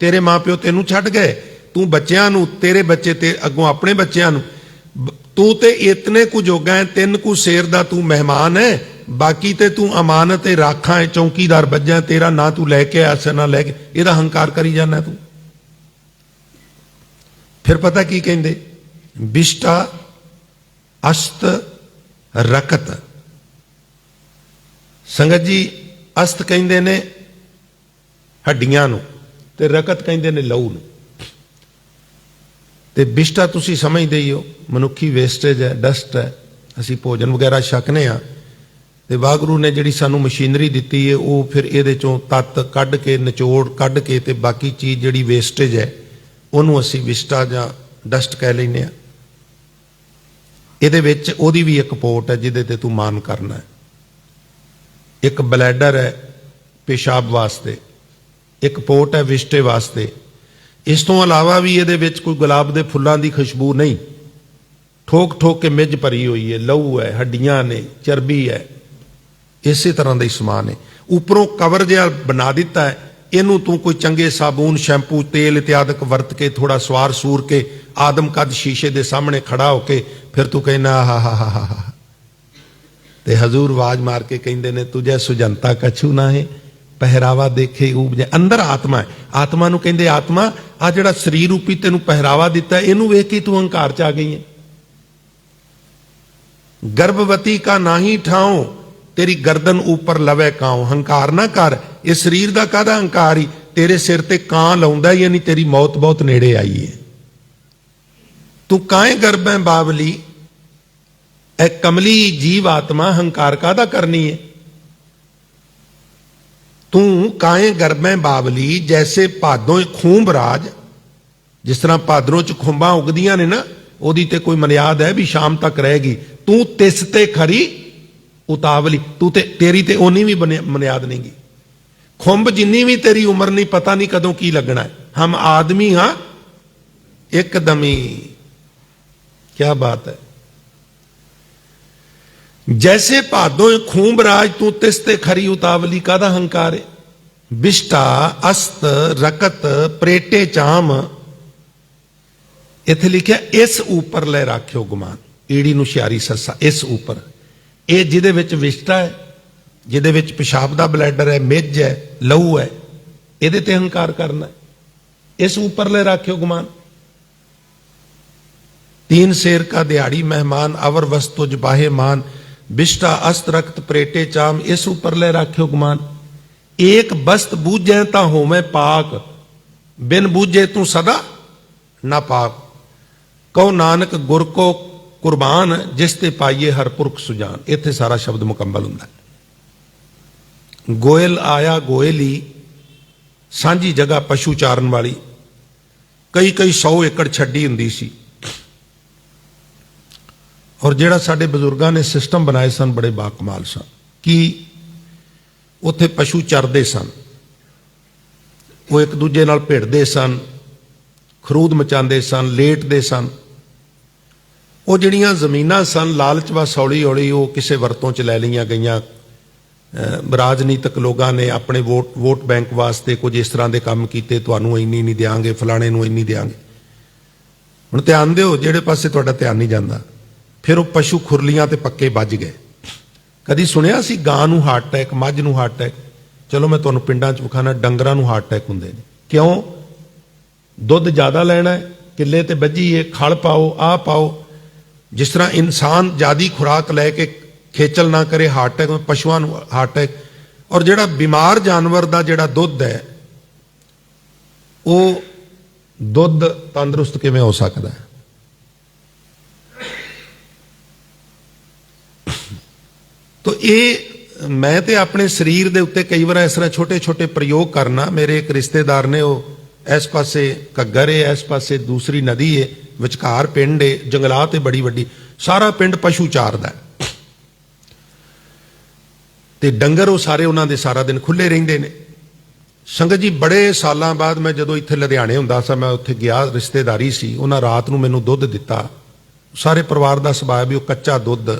[SPEAKER 1] तेरे माँ प्यो तेनू छड्ड गए, तू बच्चों नूं, तेरे बच्चे ते अगों अपने बच्चों नूं। तू ते इतने कु जोगा है, 3 कु शेर दा तू मेहमान है, बाकी ते तू अमानत है, राखा है, चौकीदार बज्जा। तेरा ना तू लैके आया ना लैके, इहदा हंकार करी जाना तू। फिर पता की कहंदे, बिष्टा ਅਸਤ ਰਕਤ। ਸੰਗਤ ਜੀ, ਅਸਤ ਕਹਿੰਦੇ ਨੇ ਹੱਡੀਆਂ ਨੂੰ ਤੇ ਰਕਤ ਕਹਿੰਦੇ ਨੇ ਲਹੂ ਨੂੰ। ਤੇ ਵਿਸ਼ਟਾ ਤੁਸੀਂ ਸਮਝਦੇ ਹੀ ਹੋ, ਮਨੁੱਖੀ ਵੇਸਟੇਜ ਹੈ, ਡਸਟ ਹੈ। ਅਸੀਂ ਭੋਜਨ ਵਗੈਰਾ ਛਕਨੇ ਆ ਤੇ ਵਾਹਿਗੁਰੂ ਨੇ ਜਿਹੜੀ ਸਾਨੂੰ ਮਸ਼ੀਨਰੀ ਦਿੱਤੀ ਹੈ ਉਹ ਫਿਰ ਇਹਦੇ ਚੋਂ ਤੱਤ ਕੱਢ ਕੇ, ਨਿਚੋੜ ਕੱਢ ਕੇ ਤੇ ਬਾਕੀ ਚੀਜ਼ ਜਿਹੜੀ ਵੇਸਟੇਜ ਹੈ ਉਹਨੂੰ ਅਸੀਂ ਵਿਸ਼ਟਾ ਜਾਂ ਡਸਟ ਕਹਿ ਲੈਂਦੇ ਆ। ਇਹਦੇ ਵਿੱਚ ਉਹਦੀ ਵੀ ਇੱਕ ਪੋਰਟ ਹੈ ਜਿਹਦੇ ਤੇ ਤੂੰ ਮਾਨ ਕਰਨਾ ਹੈ। ਇੱਕ ਬਲੈਡਰ ਹੈ ਪਿਸ਼ਾਬ ਵਾਸਤੇ, ਇੱਕ ਪੋਰਟ ਹੈ ਵਿਸ਼ਟੇ ਵਾਸਤੇ। ਇਸ ਤੋਂ ਇਲਾਵਾ ਵੀ ਇਹਦੇ ਵਿੱਚ ਕੋਈ ਗੁਲਾਬ ਦੇ ਫੁੱਲਾਂ ਦੀ ਖੁਸ਼ਬੂ ਨਹੀਂ, ਠੋਕ ਠੋਕ ਕੇ ਮਿੱਝ ਭਰੀ ਹੋਈ ਹੈ, ਲਹੂ ਹੈ, ਹੱਡੀਆਂ ਨੇ, ਚਰਬੀ ਹੈ, ਇਸੇ ਤਰ੍ਹਾਂ ਦਾ ਹੀ ਸਮਾਨ ਹੈ। ਉੱਪਰੋਂ ਕਵਰ ਜਿਹਾ ਬਣਾ ਦਿੱਤਾ ਹੈ, ਇਹਨੂੰ ਤੂੰ ਕੋਈ ਚੰਗੇ ਸਾਬੂਨ, ਸ਼ੈਂਪੂ, ਤੇਲ ਇਤਿਆਦਿਕ ਵਰਤ ਕੇ ਥੋੜਾ ਸਵਾਰ ਸੂਰ ਕੇ ਆਦਮ ਕੱਦ ਸ਼ੀਸ਼ੇ ਦੇ ਸਾਹਮਣੇ ਖੜਾ ਹੋ ਕੇ ਫਿਰ ਤੂੰ ਕਹਿਣਾ ਹਾ ਹਾ ਹਾ ਹਾ, ਤੇ ਹਜ਼ੂਰ ਆਵਾਜ਼ ਮਾਰ ਕੇ ਕਹਿੰਦੇ ਨੇ ਤੁਝੇ ਸੁਜੰਤਾ ਕਛੂ ਨਾ ਹੈ ਪਹਿਰਾਵਾ ਦੇਖੇ ਊਪਜੇ। ਅੰਦਰ ਆਤਮਾ ਹੈ। ਆਤਮਾ ਨੂੰ ਕਹਿੰਦੇ ਆਤਮਾ ਆ ਜਿਹੜਾ ਸਰੀਰ ਰੂਪੀ ਤੈਨੂੰ ਪਹਿਰਾਵਾ ਦਿੱਤਾ ਇਹਨੂੰ ਵੇਖ ਕੇ ਤੂੰ ਹੰਕਾਰ ਚ ਆ ਗਈ ਹੈ। ਗਰਭਵਤੀ ਕਾ ਨਾਹੀ ਠਾਉ ਤੇਰੀ ਗਰਦਨ ਉੱਪਰ ਲਵੇ ਕਾਉ। ਹੰਕਾਰ ਨਾ ਕਰ, ਇਹ ਸਰੀਰ ਦਾ ਕਾਹਦਾ ਹੰਕਾਰ ਹੀ, ਤੇਰੇ ਸਿਰ ਤੇ ਕਾਂ ਲਾਉਂਦਾ ਹੀ ਨਹੀਂ, ਤੇਰੀ ਮੌਤ ਬਹੁਤ ਨੇੜੇ ਆਈ ਹੈ। ਤੂੰ ਕਾਹੇ ਗਰਭੈ ਬਾਵਲੀ, ਇਹ ਕਮਲੀ ਜੀਵ ਆਤਮਾ ਹੰਕਾਰ ਕਾਹਦਾ ਕਰਨੀ ਹੈ। ਤੂੰ ਕਾਹੇ ਗਰਭੈ ਬਾਵਲੀ ਜੈਸੇ ਭਾਦੋਂ ਖੂੰਬ ਰਾਜ। ਜਿਸ ਤਰ੍ਹਾਂ ਭਾਦਰੋਂ ਚ ਖੁੰਬਾਂ ਉਗਦੀਆਂ ਨੇ ਨਾ, ਉਹਦੀ ਤੇ ਕੋਈ ਮਨਿਆਦ ਹੈ ਵੀ ਸ਼ਾਮ ਤੱਕ ਰਹੇਗੀ। ਤੂੰ ਤਿਸ ਤੇ ਖਰੀ ਉਤਾਵਲੀ, ਤੂੰ ਤੇ ਤੇਰੀ ਤੇ ਉਨੀ ਵੀ ਮਨਿਆਦ ਨਹੀਂਗੀ। ਖੁੰਬ ਜਿੰਨੀ ਵੀ ਤੇਰੀ ਉਮਰ ਨਹੀਂ, ਪਤਾ ਨਹੀਂ ਕਦੋਂ ਕੀ ਲੱਗਣਾ ਹੈ। ਹਮ ਆਦਮੀ ਹਾਂ ਇੱਕਦਮੀ। क्या बात है। जैसे भादों खूंब राज तू तिस्ते खरी उतावली, कादा हंकार है। विष्टा अस्त रकत प्रेटे चाम, इत्थे लिखिया इस ऊपर ले राख्यो गुमान। ईड़ी नूं शियारी सस्सा, इस ऊपर। ये जिहदे विच विष्टा है, जिहदे विच पेशाब दा ब्लैडर है, मिज है, लहू है, इहदे ते हंकार करना है। इस ऊपर ले राख्यो गुमान। तीन शेर का दिहाड़ी मेहमान, अवर वस्तु जबाहे मान। बिष्टा अस्त रक्त प्रेटे चाम, इस ऊपर ले राख्यो गुमान। एक बस्त बूझे ता होवे पाक, बिन बूझे तू सदा ना पाक। कहो नानक गुर को कुर्बान, जिसते पाइए हर पुरख सुजान। इत्थे सारा शब्द मुकम्मल हुंदा है। गोयल आया गोयली, सांझी जगह पशु चारन वाली। कई कई 100 एकड़ छड्डी हुंदी सी। और ਜਿਹੜਾ ਸਾਡੇ ਬਜ਼ੁਰਗਾਂ ਨੇ ਸਿਸਟਮ ਬਣਾਏ ਸਨ ਬੜੇ ਬਾਕਮਾਲ ਸਨ ਕਿ ਉੱਥੇ ਪਸ਼ੂ ਚਰਦੇ ਸਨ, ਉਹ ਇੱਕ ਦੂਜੇ ਨਾਲ ਭਿੜਦੇ ਸਨ, ਖਰੂਦ ਮਚਾਉਂਦੇ ਸਨ, ਲੇਟਦੇ ਸਨ। ਉਹ ਜਿਹੜੀਆਂ ਜ਼ਮੀਨਾਂ ਸਨ ਲਾਲਚ ਵਸ ਹੌਲੀ ਹੌਲੀ ਉਹ ਕਿਸੇ ਵਰਤੋਂ 'ਚ ਲੈ ਲਈਆਂ ਗਈਆਂ। ਰਾਜਨੀਤਿਕ ਲੋਕਾਂ ਨੇ ਆਪਣੇ ਵੋਟ ਬੈਂਕ ਵਾਸਤੇ ਕੁਝ ਇਸ ਤਰ੍ਹਾਂ ਦੇ ਕੰਮ ਕੀਤੇ, ਤੁਹਾਨੂੰ ਇੰਨੀ ਨਹੀਂ ਦਿਆਂਗੇ, ਫਲਾਣੇ ਨੂੰ ਇੰਨੀ ਦਿਆਂਗੇ। ਹੁਣ ਧਿਆਨ ਦਿਓ ਜਿਹੜੇ ਪਾਸੇ ਤੁਹਾਡਾ ਧਿਆਨ ਨਹੀਂ ਜਾਂਦਾ। ਫਿਰ ਉਹ ਪਸ਼ੂ ਖੁਰਲੀਆਂ ਤੇ ਪੱਕੇ ਵੱਜ ਗਏ। ਕਦੀ ਸੁਣਿਆ ਸੀ ਗਾਂ ਨੂੰ ਹਾਰਟ ਅਟੈਕ, ਮੱਝ ਨੂੰ ਹਾਰਟ ਅਟੈਕ? ਚਲੋ ਮੈਂ ਤੁਹਾਨੂੰ ਪਿੰਡਾਂ 'ਚ ਵਿਖਾਣਾ, ਡੰਗਰਾਂ ਨੂੰ ਹਾਰਟ ਅਟੈਕ ਹੁੰਦੇ ਨੇ। ਕਿਉਂ? ਦੁੱਧ ਜ਼ਿਆਦਾ ਲੈਣਾ ਹੈ, ਕਿੱਲੇ ਤੇ ਵੱਝੀਏ, ਖਲ ਪਾਓ, ਆਹ ਪਾਓ। ਜਿਸ ਤਰ੍ਹਾਂ ਇਨਸਾਨ ਜ਼ਿਆਦੀ ਖੁਰਾਕ ਲੈ ਕੇ ਖੇਚਲ ਨਾ ਕਰੇ, ਹਾਰਟ ਅਟੈਕ, ਪਸ਼ੂਆਂ ਨੂੰ ਹਾਰਟ ਅਟੈਕ। ਔਰ ਜਿਹੜਾ ਬਿਮਾਰ ਜਾਨਵਰ ਦਾ ਜਿਹੜਾ ਦੁੱਧ ਹੈ ਉਹ ਦੁੱਧ ਤੰਦਰੁਸਤ ਕਿਵੇਂ ਹੋ ਸਕਦਾ ਹੈ? तो ये मैं तो अपने शरीर के उत्ते कई बार इस तरह छोटे छोटे प्रयोग करना। मेरे एक रिश्तेदार ने वो इस पासे घग्गर है, इस पासे दूसरी नदी है, विचकार पिंड है, जंगलात है बड़ी वड्डी, सारा पिंड पशु चारदा है। ते डंगर वो सारे उन्होंने सारा दिन खुले रहिंदे ने। संगत जी बड़े सालों बाद मैं जो इत्थे लुधियाणे हुंदा सा, मैं उत्थे गया, रिश्तेदारी सी, उन्हें रात नूं मैनूं दुध दिता। सारे परिवार का सुभाव भी वो कच्चा दुध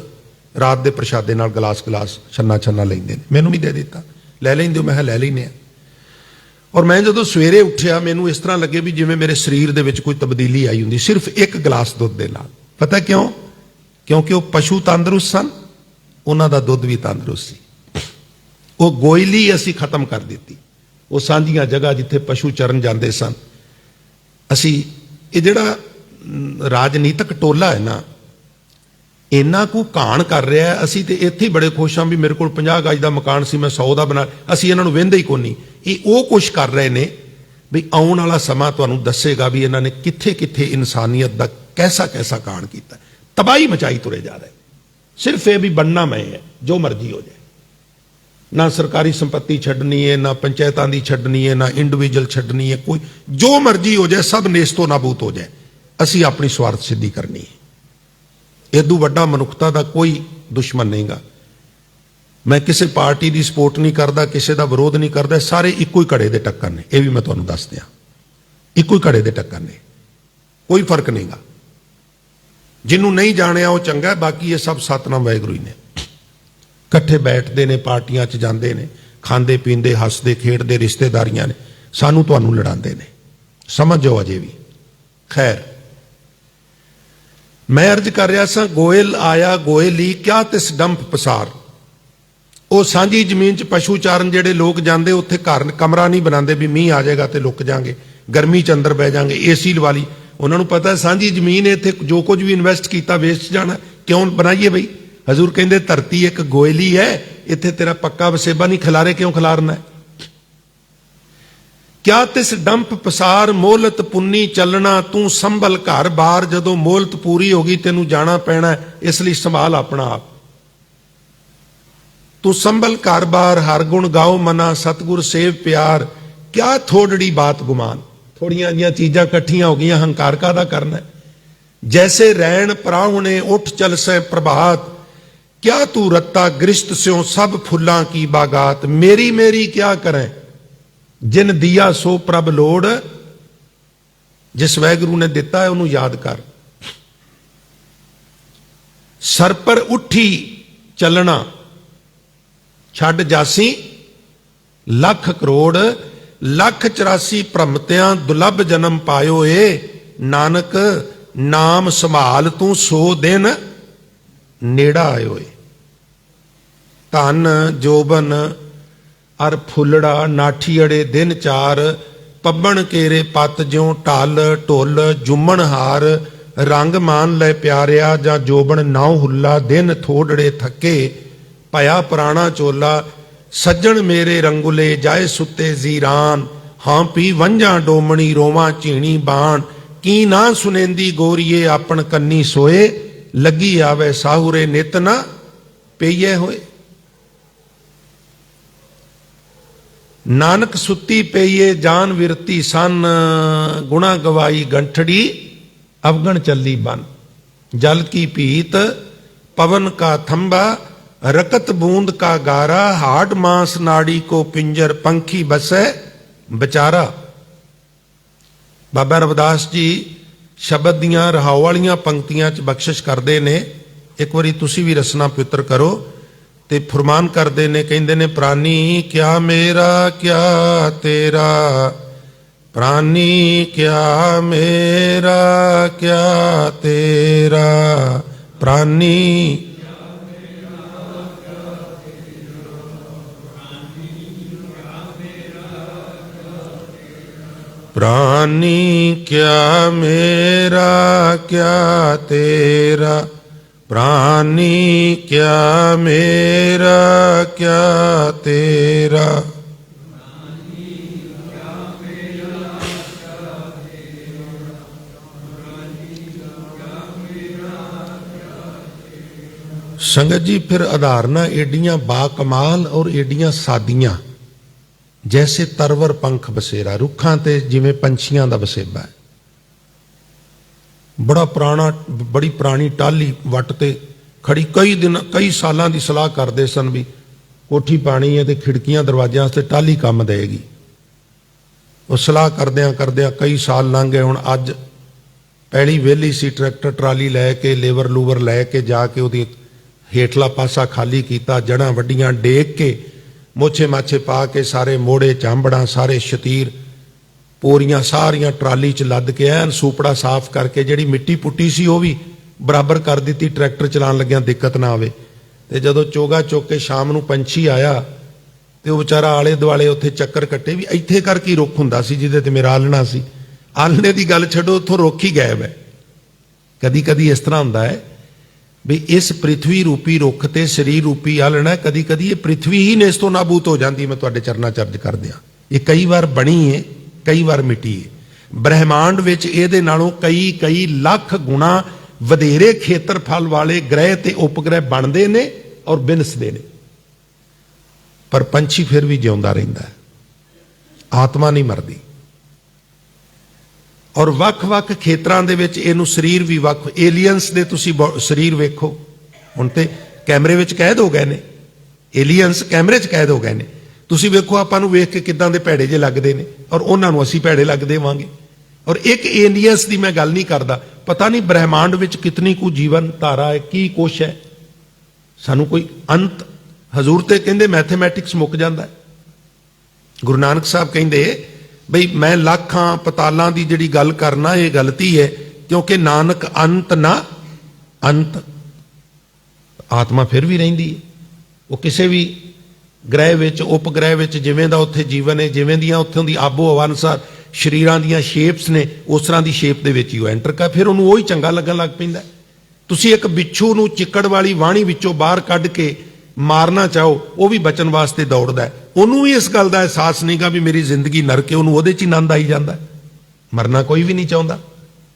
[SPEAKER 1] रात के प्रशादे नाल गिलास गिलास छन्ना छन्ना लेंदे ने। मैनूं भी दे दिता, लै लैंदे हो? मैं लै लैने। और मैं जो सवेरे उठिया मैनूं इस तरह लगे भी जिवें मेरे शरीर दे विच कोई तब्दीली आई हुंदी, सिर्फ एक गिलास दुध दे नाल। पता क्यों? क्योंकि वो पशु तंदुरुस्त सन, उन्हां दा दुध भी तंदुरुस्त सी। वो गोयली असीं खत्म कर दित्ती। वो सांझियां जगह जिथे पशु चरन जांदे सन, असीं ये जिहड़ा राजनीतिक टोला है ना, ਇੰਨਾ ਕੁ ਘਾਣ ਕਰ ਰਿਹਾ ਹੈ। ਅਸੀਂ ਤੇ ਇੱਥੇ ਹੀ ਬੜੇ ਖੁਸ਼ ਹਾਂ ਵੀ ਮੇਰੇ ਕੋਲ 50 ਗਜ ਦਾ ਮਕਾਨ ਸੀ, ਮੈਂ 100 ਦਾ ਬਣਾ। ਅਸੀਂ ਇਹਨਾਂ ਨੂੰ ਵਹਿੰਦੇ ਹੀ ਕੋਈ ਨਹੀਂ। ਇਹ ਉਹ ਕੁਛ ਕਰ ਰਹੇ ਨੇ ਵੀ ਆਉਣ ਵਾਲਾ ਸਮਾਂ ਤੁਹਾਨੂੰ ਦੱਸੇਗਾ ਵੀ ਇਹਨਾਂ ਨੇ ਕਿੱਥੇ ਕਿੱਥੇ ਇਨਸਾਨੀਅਤ ਦਾ ਕੈਸਾ ਕੈਸਾ ਕਾਂਡ ਕੀਤਾ, ਤਬਾਹੀ ਮਚਾਈ ਤੁਰੇ ਜਾ ਰਹੇ। ਸਿਰਫ ਇਹ ਵੀ ਬਣਨਾ ਮੈਂ ਹੈ, ਜੋ ਮਰਜ਼ੀ ਹੋ ਜਾਏ, ਨਾ ਸਰਕਾਰੀ ਸੰਪत्ति ਛੱਡਣੀ ਹੈ, ਨਾ ਪੰਚਾਇਤਾਂ ਦੀ ਛੱਡਣੀ ਹੈ, ਨਾ ਇੰਡੀਵਿਜੂਅਲ ਛੱਡਣੀ ਹੈ, ਕੋਈ ਜੋ ਮਰਜ਼ੀ ਹੋ ਜਾਏ, ਸਭ ਨੇਸਤੋ ਨਾਬੂਦ ਹੋ ਜਾਏ। ਅਸੀਂ ਆਪਣੀ ਸਵਾਰਥ ਸਿੱਧੀ ਕਰਨੀ ਹੈ। ਇਦੋਂ ਵੱਡਾ ਮਨੁੱਖਤਾ ਦਾ ਕੋਈ ਦੁਸ਼ਮਣ ਨਹੀਂਗਾ। ਮੈਂ ਕਿਸੇ ਪਾਰਟੀ ਦੀ ਸਪੋਰਟ ਨਹੀਂ ਕਰਦਾ, ਕਿਸੇ ਦਾ ਵਿਰੋਧ ਨਹੀਂ ਕਰਦਾ। ਸਾਰੇ ਇੱਕੋ ਹੀ ਘੜੇ ਦੇ ਟੱਕਰ ਨੇ, ਇਹ ਵੀ ਮੈਂ ਤੁਹਾਨੂੰ ਦੱਸ ਦਿਆਂ। ਇੱਕੋ ਹੀ ਘੜੇ ਦੇ ਟੱਕਰ ਨੇ, ਕੋਈ ਫਰਕ ਨਹੀਂਗਾ। ਜਿਹਨੂੰ ਨਹੀਂ ਜਾਣਿਆ ਉਹ ਚੰਗਾ, ਬਾਕੀ ਇਹ ਸਭ ਸਤਨਾਮ ਵਾਹਿਗੁਰੂ ਹੀ ਨੇ। ਇਕੱਠੇ ਬੈਠਦੇ ਨੇ, ਪਾਰਟੀਆਂ 'ਚ ਜਾਂਦੇ ਨੇ, ਖਾਂਦੇ ਪੀਂਦੇ, ਹੱਸਦੇ ਖੇਡਦੇ, ਰਿਸ਼ਤੇਦਾਰੀਆਂ ਨੇ। ਸਾਨੂੰ ਤੁਹਾਨੂੰ ਲੜਾਉਂਦੇ ਨੇ, ਸਮਝ ਜਾਓ ਅਜੇ ਵੀ। ਖੈਰ, ਮੈਂ ਅਰਜ਼ ਕਰ ਰਿਹਾ ਸਾਂ, ਗੋਇਲ ਆਇਆ ਗੋਇਲੀ ਕਿਆ ਤਿਸ ਡੰਪ ਪਸਾਰ। ਉਹ ਸਾਂਝੀ ਜ਼ਮੀਨ 'ਚ ਪਸ਼ੂ ਚਾਰਨ ਜਿਹੜੇ ਲੋਕ ਜਾਂਦੇ, ਉੱਥੇ ਘਰ ਕਮਰਾ ਨਹੀਂ ਬਣਾਉਂਦੇ ਵੀ ਮੀਂਹ ਆ ਜਾਏਗਾ ਤੇ ਲੁੱਕ ਜਾਾਂਗੇ, ਗਰਮੀ 'ਚ ਅੰਦਰ ਬਹਿ ਜਾਾਂਗੇ, ਏਸੀ ਲਵਾ ਲਈ। ਉਹਨਾਂ ਨੂੰ ਪਤਾ ਸਾਂਝੀ ਜ਼ਮੀਨ ਹੈ, ਇੱਥੇ ਜੋ ਕੁਝ ਵੀ ਇਨਵੈਸਟ ਕੀਤਾ ਵੇਸਟ ਜਾਣਾ, ਕਿਉਂ ਬਣਾਈਏ ਬਈ। ਹਜ਼ੂਰ ਕਹਿੰਦੇ ਧਰਤੀ ਇੱਕ ਗੋਇਲੀ ਹੈ, ਇੱਥੇ ਤੇਰਾ ਪੱਕਾ ਵਸੇਬਾ ਨਹੀਂ, ਖਿਲਾਰੇ ਕਿਉਂ ਖਿਲਾਰਨਾ ਹੈ। ਕਿਆ ਤਿਸ ਡੰਪ ਪਸਾਰ ਮੋਹਲਤ ਪੁੰਨੀ ਚੱਲਣਾ, ਤੂੰ ਸੰਭਲ ਘਰ ਬਾਰ। ਜਦੋਂ ਮੋਹਲਤ ਪੂਰੀ ਹੋ ਗਈ ਤੈਨੂੰ ਜਾਣਾ ਪੈਣਾ, ਇਸ ਲਈ ਸੰਭਾਲ ਆਪਣਾ ਆਪ। ਤੂੰ ਸੰਭਲ ਘਰ ਬਾਰ, ਹਰ ਗੁਣ ਗਾਓ ਮਨਾ, ਸਤਿਗੁਰ ਸੇਵ ਪਿਆਰ। ਕਿਆ ਥੋੜੜੀ ਬਾਤ ਗੁਮਾਨ। ਥੋੜੀਆਂ ਜੀਆਂ ਚੀਜ਼ਾਂ ਇਕੱਠੀਆਂ ਹੋ ਗਈਆਂ, ਹੰਕਾਰ ਕਾਹਦਾ ਕਰਨਾ। ਜੈਸੇ ਰੈਣ ਪ੍ਰਾਹੁਣੇ ਉੱਠ ਚਲਸੈ ਪ੍ਰਭਾਤ, ਕਿਆ ਤੂੰ ਰੱਤਾ ਗ੍ਰਿਸ਼ਤ ਸਿਓ ਸਭ ਫੁੱਲਾਂ ਕੀ ਬਾਗਾਤ। ਮੇਰੀ ਮੇਰੀ ਕਿਆ ਕਰੇ ਜਿਨ ਦਿਆ ਸੋ ਪ੍ਰਭ ਲੋੜ। ਜਿਸ ਵਾਹਿਗੁਰੂ ਨੇ ਦਿੱਤਾ ਹੈ ਉਹਨੂੰ ਯਾਦ ਕਰ। ਸਰ ਪਰ ਉੱਠੀ ਚੱਲਣਾ, ਛੱਡ ਜਾਸੀ ਲੱਖ ਕਰੋੜ। ਲੱਖ 84 ਭ੍ਰਮਤਿਆਂ ਦੁਲੱਭ ਜਨਮ ਪਾਇਓ ਏ। ਨਾਨਕ ਨਾਮ ਸੰਭਾਲ ਤੂੰ ਸੋ ਦਿਨ ਨੇੜਾ ਆਇਓ ਏ। ਧਨ ਜੋਬਨ ਅਰ ਫੁੱਲੜਾ, ਨਾਠੀ ਅੜੇ ਦਿਨ ਚਾਰ। ਪੱਬਣ ਕੇਰੇ ਪੱਤ ਜਿਉ ਢਲ ਢੁੱਲ, ਜੁੰਮਣ ਹਾਰ। ਰੰਗ ਮਾਨ ਲੈ ਪਿਆਰਿਆ ਜਾਂ ਜੋਬਨ ਨਾਉ ਹੁੱਲਾ। ਦਿਨ ਥੋੜੜੇ ਥੱਕੇ ਭਇਆ ਪੁਰਾਣਾ ਚੋਲਾ। ਸੱਜਣ ਮੇਰੇ ਰੰਗੁਲੇ ਜਾਏ ਸੁੱਤੇ ਜ਼ੀਰਾਨ। ਹਾਂ ਪੀ ਵੰਝਾਂ ਡੋਮਣੀ ਰੋਵਾਂ ਝੀਣੀ ਬਾਣ। ਕੀ ਨਾ ਸੁਨੇਂਦੀ ਗੋਰੀਏ ਆਪਣ ਕੰਨੀ ਸੋਏ। ਲੱਗੀ ਆਵੇ ਸਾਹੁਰੇ ਨਿਤ ਨਾ ਪਈਏ ਹੋਏ। ਨਾਨਕ ਸੁੱਤੀ ਪਈਏ ਜਾਨ ਵਿਰਤੀ ਸਨ। ਗੁਣਾ ਗਵਾਈ ਗੰਠੜੀ ਅਵਗਣ ਚੱਲੀ ਬਨ। ਜਲ ਕੀ ਭੀਤ पवन का थंबा, रकत बूंद का गारा, हाड मांस नाड़ी को पिंजर, पंखी बसै ਵਿਚਾਰਾ। ਬਾਬਾ ਰਵਿਦਾਸ ਜੀ ਸ਼ਬਦ ਦੀਆਂ ਰਹਾਉ ਵਾਲੀਆਂ ਪੰਕਤੀਆਂ 'ਚ ਬਖਸ਼ਿਸ਼ ਕਰਦੇ ਨੇ। ਇੱਕ ਵਾਰੀ ਤੁਸੀਂ ਵੀ ਰਸਨਾ ਪਵਿੱਤਰ ਕਰੋ ਤੇ ਫਰਮਾਨ ਕਰਦੇ ਨੇ, ਕਹਿੰਦੇ ਨੇ, ਪ੍ਰਾਨੀ ਕਿਆ ਮੇਰਾ ਕਿਆ ਤੇਰਾ, ਪ੍ਰਾਨੀ ਕਿਆ ਮੇਰਾ ਕਿਆ ਤੇਰਾ, ਪ੍ਰਾਨੀ प्राणी क्या मेरा क्या तेरा, प्राणी क्या मेरा क्या तेरा। संगत जी, फिर अधारना एडियां बाकमाल और एडियां सादियां, जैसे तरवर पंख बसेरा, रुखां ते जिवें पंछियां दा वसेबा है। बड़ा पुराना बड़ी पुरानी टाली वट ते खड़ी कई दिन कई सालां दी सलाह करदे सन भी कोठी पानी है ते खिड़कियां दरवाजियां वास्ते टाली काम देगी। वो सलाह करदियां करदियां कई साल लंघ गए। हुण अज पैली वेली सी, ट्रैक्टर ट्राली लैके लेवर लूवर लैके जाके उहदी हेठला पासा खाली कीता, जड़ां वड्डियां डेग के मोछे माछे पा के सारे मोड़े चांबड़ा सारे शतीर पोरियां सारियां ट्राली च लद के ऐन सूपड़ा साफ करके जिहड़ी मिट्टी पुट्टी सी वो भी बराबर कर दी, ट्रैक्टर चलान लग्या दिक्कत ना आवे। ते जदों चोगा चुक के शाम नूं पंछी आया ते वो बेचारा आले दुआले उत्थे चक्कर कट्टे भी इत्थे कर की रुख हुंदा सी जिहदे ते मेरा आलना सी। आलने की गल छड्डो, उत्थों रुख ही गायब है। कदी कदी इस तरह हुंदा है ਵੀ ਇਸ ਪ੍ਰਿਥਵੀ ਰੂਪੀ ਰੁੱਖ ਤੇ ਸਰੀਰ ਰੂਪੀ ਆਲਣਾ ਕਦੀ ਕਦੀ ਇਹ ਪ੍ਰਿਥਵੀ ਹੀ ਨੇਸਤੋਂ ਨਾਬੂਦ ਹੋ ਜਾਂਦੀ। ਮੈਂ ਤੁਹਾਡੇ ਚਰਨਾਂ ਚ ਅਰਜ਼ ਕਰਦਿਆਂ ਇਹ ਕਈ ਵਾਰ ਬਣੀ ਹੈ, ਕਈ ਵਾਰ ਮਿਟੀ ਹੈ। ਬ੍ਰਹਿਮੰਡ ਵਿੱਚ ਇਹਦੇ ਨਾਲੋਂ ਕਈ ਲੱਖ ਗੁਣਾ ਵਧੇਰੇ ਖੇਤਰਫਲ ਵਾਲੇ ਗ੍ਰਹਿ ਤੇ ਉਪਗ੍ਰਹਿ ਬਣਦੇ ਨੇ ਔਰ ਬਿਨਸਦੇ ਨੇ, ਪਰ ਪੰਛੀ ਫਿਰ ਵੀ ਜਿਉਂਦਾ ਰਹਿੰਦਾ ਹੈ, ਆਤਮਾ ਨਹੀਂ ਮਰਦੀ। ਔਰ ਵੱਖ-ਵੱਖ ਖੇਤਰਾਂ ਦੇ ਵਿੱਚ ਇਹਨੂੰ ਸਰੀਰ ਵੀ ਵੱਖ, ਏਲੀਅਨਸ ਦੇ ਤੁਸੀਂ ਸਰੀਰ ਵੇਖੋ, ਹੁਣ ਤੇ ਕੈਮਰੇ ਵਿੱਚ ਕੈਦ ਹੋ ਗਏ ਨੇ, ਏਲੀਅਨਸ ਕੈਮਰੇ 'ਚ ਕੈਦ ਹੋ ਗਏ ਨੇ। ਤੁਸੀਂ ਵੇਖੋ ਆਪਾਂ ਨੂੰ ਵੇਖ ਕੇ ਕਿੱਦਾਂ ਦੇ ਭੈੜੇ ਜੇ ਲੱਗਦੇ ਨੇ, ਔਰ ਉਹਨਾਂ ਨੂੰ ਅਸੀਂ ਭੈੜੇ ਲੱਗਦੇ ਵਾਂਗੇ। ਔਰ ਇੱਕ ਏਲੀਅਨਸ ਦੀ ਮੈਂ ਗੱਲ ਨਹੀਂ ਕਰਦਾ, ਪਤਾ ਨਹੀਂ ਬ੍ਰਹਿਮੰਡ ਵਿੱਚ ਕਿਤਨੀ ਕੁ ਜੀਵਨ ਧਾਰਾ ਹੈ, ਕੀ ਕੁਛ ਹੈ, ਸਾਨੂੰ ਕੋਈ ਅੰਤ। ਹਜ਼ੂਰ ਤੇ ਕਹਿੰਦੇ ਮੈਥਮੈਟਿਕਸ ਮੁੱਕ ਜਾਂਦਾ ਹੈ। ਗੁਰੂ ਨਾਨਕ ਸਾਹਿਬ ਕਹਿੰਦੇ ਬਈ ਮੈਂ ਲੱਖਾਂ ਪਤਾਲਾਂ ਦੀ ਜਿਹੜੀ ਗੱਲ ਕਰਨਾ ਇਹ ਗਲਤੀ ਹੈ, ਕਿਉਂਕਿ ਨਾਨਕ ਅੰਤ ਨਾ ਅੰਤ। ਆਤਮਾ ਫਿਰ ਵੀ ਰਹਿੰਦੀ ਹੈ, ਉਹ ਕਿਸੇ ਵੀ ਗ੍ਰਹਿ ਵਿੱਚ ਉਪਗ੍ਰਹਿ ਵਿੱਚ ਜਿਵੇਂ ਦਾ ਉੱਥੇ ਜੀਵਨ ਹੈ, ਜਿਵੇਂ ਦੀਆਂ ਉੱਥੋਂ ਦੀ ਆਬੋ ਹਵਾ ਅਨੁਸਾਰ ਸਰੀਰਾਂ ਦੀਆਂ ਸ਼ੇਪਸ ਨੇ, ਉਸ ਤਰ੍ਹਾਂ ਦੀ ਸ਼ੇਪ ਦੇ ਵਿੱਚ ਹੀ ਉਹ ਐਂਟਰ ਕਰ, ਫਿਰ ਉਹਨੂੰ ਉਹੀ ਚੰਗਾ ਲੱਗਣ ਲੱਗ ਪੈਂਦਾ। ਤੁਸੀਂ ਇੱਕ ਬਿੱਛੂ ਨੂੰ ਚਿੱਕੜ ਵਾਲੀ ਵਾਹਣੀ ਵਿੱਚੋਂ ਬਾਹਰ ਕੱਢ ਕੇ ਮਾਰਨਾ ਚਾਹੋ, ਉਹ ਵੀ ਬਚਣ ਵਾਸਤੇ ਦੌੜਦਾ ਹੈ। ਉਹਨੂੰ ਵੀ ਇਸ ਗੱਲ ਦਾ ਅਹਿਸਾਸ ਨਹੀਂਗਾ ਵੀ ਮੇਰੀ ਜ਼ਿੰਦਗੀ ਨਰਕ ਹੈ, ਉਹਨੂੰ ਉਹਦੇ 'ਚ ਹੀ ਆਨੰਦ ਆਈ ਜਾਂਦਾ। ਮਰਨਾ ਕੋਈ ਵੀ ਨਹੀਂ ਚਾਹੁੰਦਾ,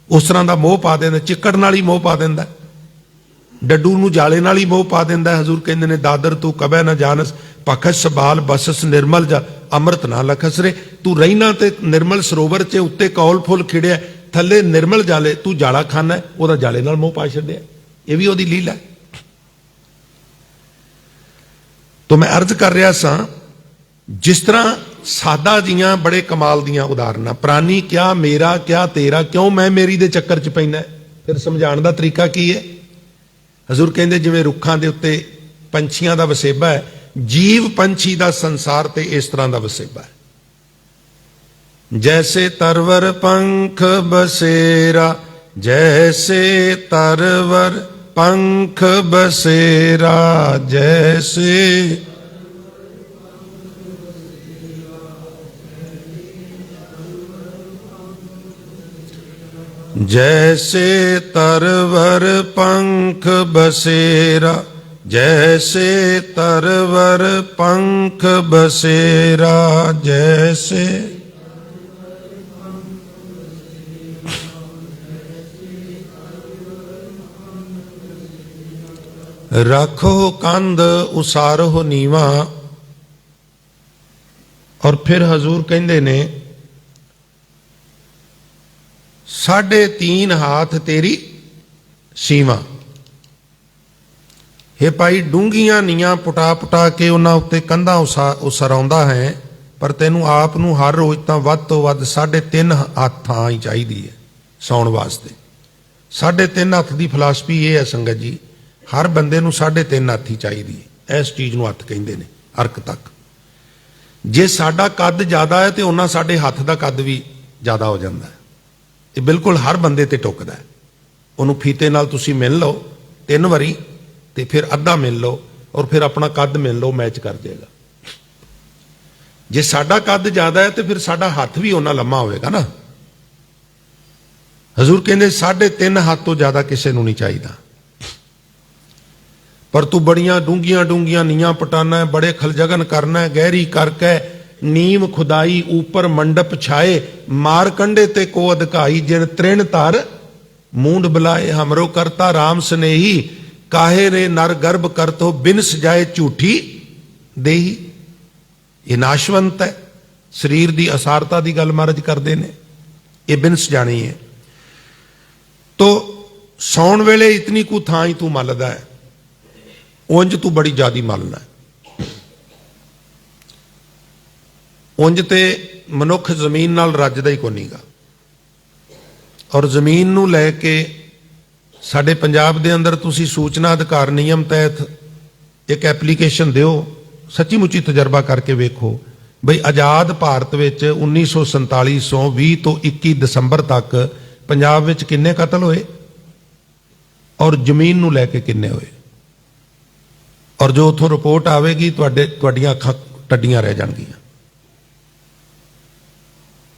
[SPEAKER 1] ਉਸ ਤਰ੍ਹਾਂ ਦਾ ਮੋਹ ਪਾ ਦਿੰਦਾ, ਚਿੱਕੜ ਨਾਲ ਹੀ ਮੋਹ ਪਾ ਦਿੰਦਾ, ਡੱਡੂ ਨੂੰ ਜਾਲੇ ਨਾਲ ਹੀ ਮੋਹ ਪਾ ਦਿੰਦਾ। ਹਜ਼ੂਰ ਕਹਿੰਦੇ ਨੇ ਦਾਦਰ ਤੂੰ ਕਬੈ ਨਾ ਜਾਣਸ ਪਖਸ ਬਾਲ ਬਸਸ ਨਿਰਮਲ ਜਾ ਅੰਮ੍ਰਿਤ ਨਾ ਲਖਸ ਰੇ। ਤੂੰ ਰਹਿਣਾ ਤੇ ਨਿਰਮਲ ਸਰੋਵਰ 'ਚ ਉੱਤੇ ਕੌਲ ਫੁੱਲ ਖਿੜਿਆ, ਥੱਲੇ ਨਿਰਮਲ ਜਾਲੇ, ਤੂੰ ਜਾਲਾ ਖਾਨਾ, ਉਹਦਾ ਜਾਲੇ ਨਾਲ ਮੋਹ ਪਾ ਛੱਡਿਆ। ਇਹ ਵੀ ਉਹਦੀ ਲੀਲਾ। ਤੋ ਮੈਂ ਅਰਜ਼ ਕਰ ਰਿਹਾ ਸਾਂ, ਜਿਸ ਤਰ੍ਹਾਂ ਸਾਦਾ ਜੀਆਂ ਬੜੇ ਕਮਾਲ ਦੀਆਂ ਉਦਾਹਰਨਾਂ, ਪ੍ਰਾਨੀ ਕਿਆ ਮੇਰਾ ਕਿਆ ਤੇਰਾ, ਕਿਉਂ ਮੈਂ ਮੇਰੀ ਦੇ ਚੱਕਰ 'ਚ ਪੈਂਦਾ। ਫਿਰ ਸਮਝਾਉਣ ਦਾ ਤਰੀਕਾ ਕੀ ਹੈ? ਹਜ਼ੂਰ ਕਹਿੰਦੇ ਜਿਵੇਂ ਰੁੱਖਾਂ ਦੇ ਉੱਤੇ ਪੰਛੀਆਂ ਦਾ ਵਸੇਬਾ ਹੈ, ਜੀਵ ਪੰਛੀ ਦਾ ਸੰਸਾਰ ਤੇ ਇਸ ਤਰ੍ਹਾਂ ਦਾ ਵਸੇਬਾ ਹੈ। ਜੈਸੇ ਤਰਵਰ ਪੰਖ ਬਸੇਰਾ, ਜੈਸੇ ਤਰਵਰ पंख बसेरा, जैसे जैसे तरवर पंख बसेरा, जैसे तरवर पंख बसेरा, जैसे रखो कंध उसारो नीवा। और फिर हजूर कहते ने 3.5 हाथ तेरी सीमा। हे भाई डूंगियां नीयां पुटा पुटा के उन्हां उत्ते कंधा उसाराउंदा है, पर तेनू आप नू हर रोज तां वध तो वध 3.5 हाथ थां ही चाहीदी है सौण वास्ते। 3.5 हाथ की फिलासफी ये है संगत जी, हर बंदे नू 3.5 हाथ ही चाहिए। इस चीज़ नू हथ कहते हैं, अर्क तक। जे साडा कद ज़्यादा है तो उन्ना साडे हथ का कद भी ज़्यादा हो जाता है। ये बिल्कुल हर बंदे ते टुकदा है। उन्होंने फीते नाल तुसी मिल लो 3 वारी, तो फिर अद्धा मिल लो और फिर अपना कद मिल लो, मैच कर देगा। जे साडा कद ज़्यादा है तो फिर साडा हथ भी उन्ना लम्मा होएगा ना। हजूर कहते 3.5 हाथ तो ज़्यादा किसी नू नहीं चाहिए। पर तू बड़ियां डूंगियां डूंगियां नीयां पटाना है, बड़े खलजगन करना है, गहरी करके नीम खुदाई ऊपर मंडप छाए, मार कंडे ते को अधिकाई, जिन तृण तार मूंड बुलाए, हमरो करता राम स्नेही, काहे रे नर गर्भ करतो, बिन सजाए झूठी देही। ये नाशवंत है, शरीर की असारता की गल महाराज करते हैं, ये बिन सजानी है। तो सौण वेले इतनी कु थां ही तू मलदा है, उंज तू बड़ी ज्यादा मलना है। उंज ते मनुख जमीन नाल रजदा ही कोई नहींगा। और जमीन नू लैके साडे पंजाब दे अंदर तुसी सूचना अधिकार नियम तहत एक एप्लीकेशन दिओ, सच्ची मुच्ची तजर्बा करके वेखो बई आज़ाद भारत विच 1947 20 तो 21 दसंबर तक पंजाब विच किन्ने कतल होए और जमीन नू लैके किन्ने होए। और जो उथों रिपोर्ट आवेगी तुहाडियां अखां टड्डियां रह जाणगियां।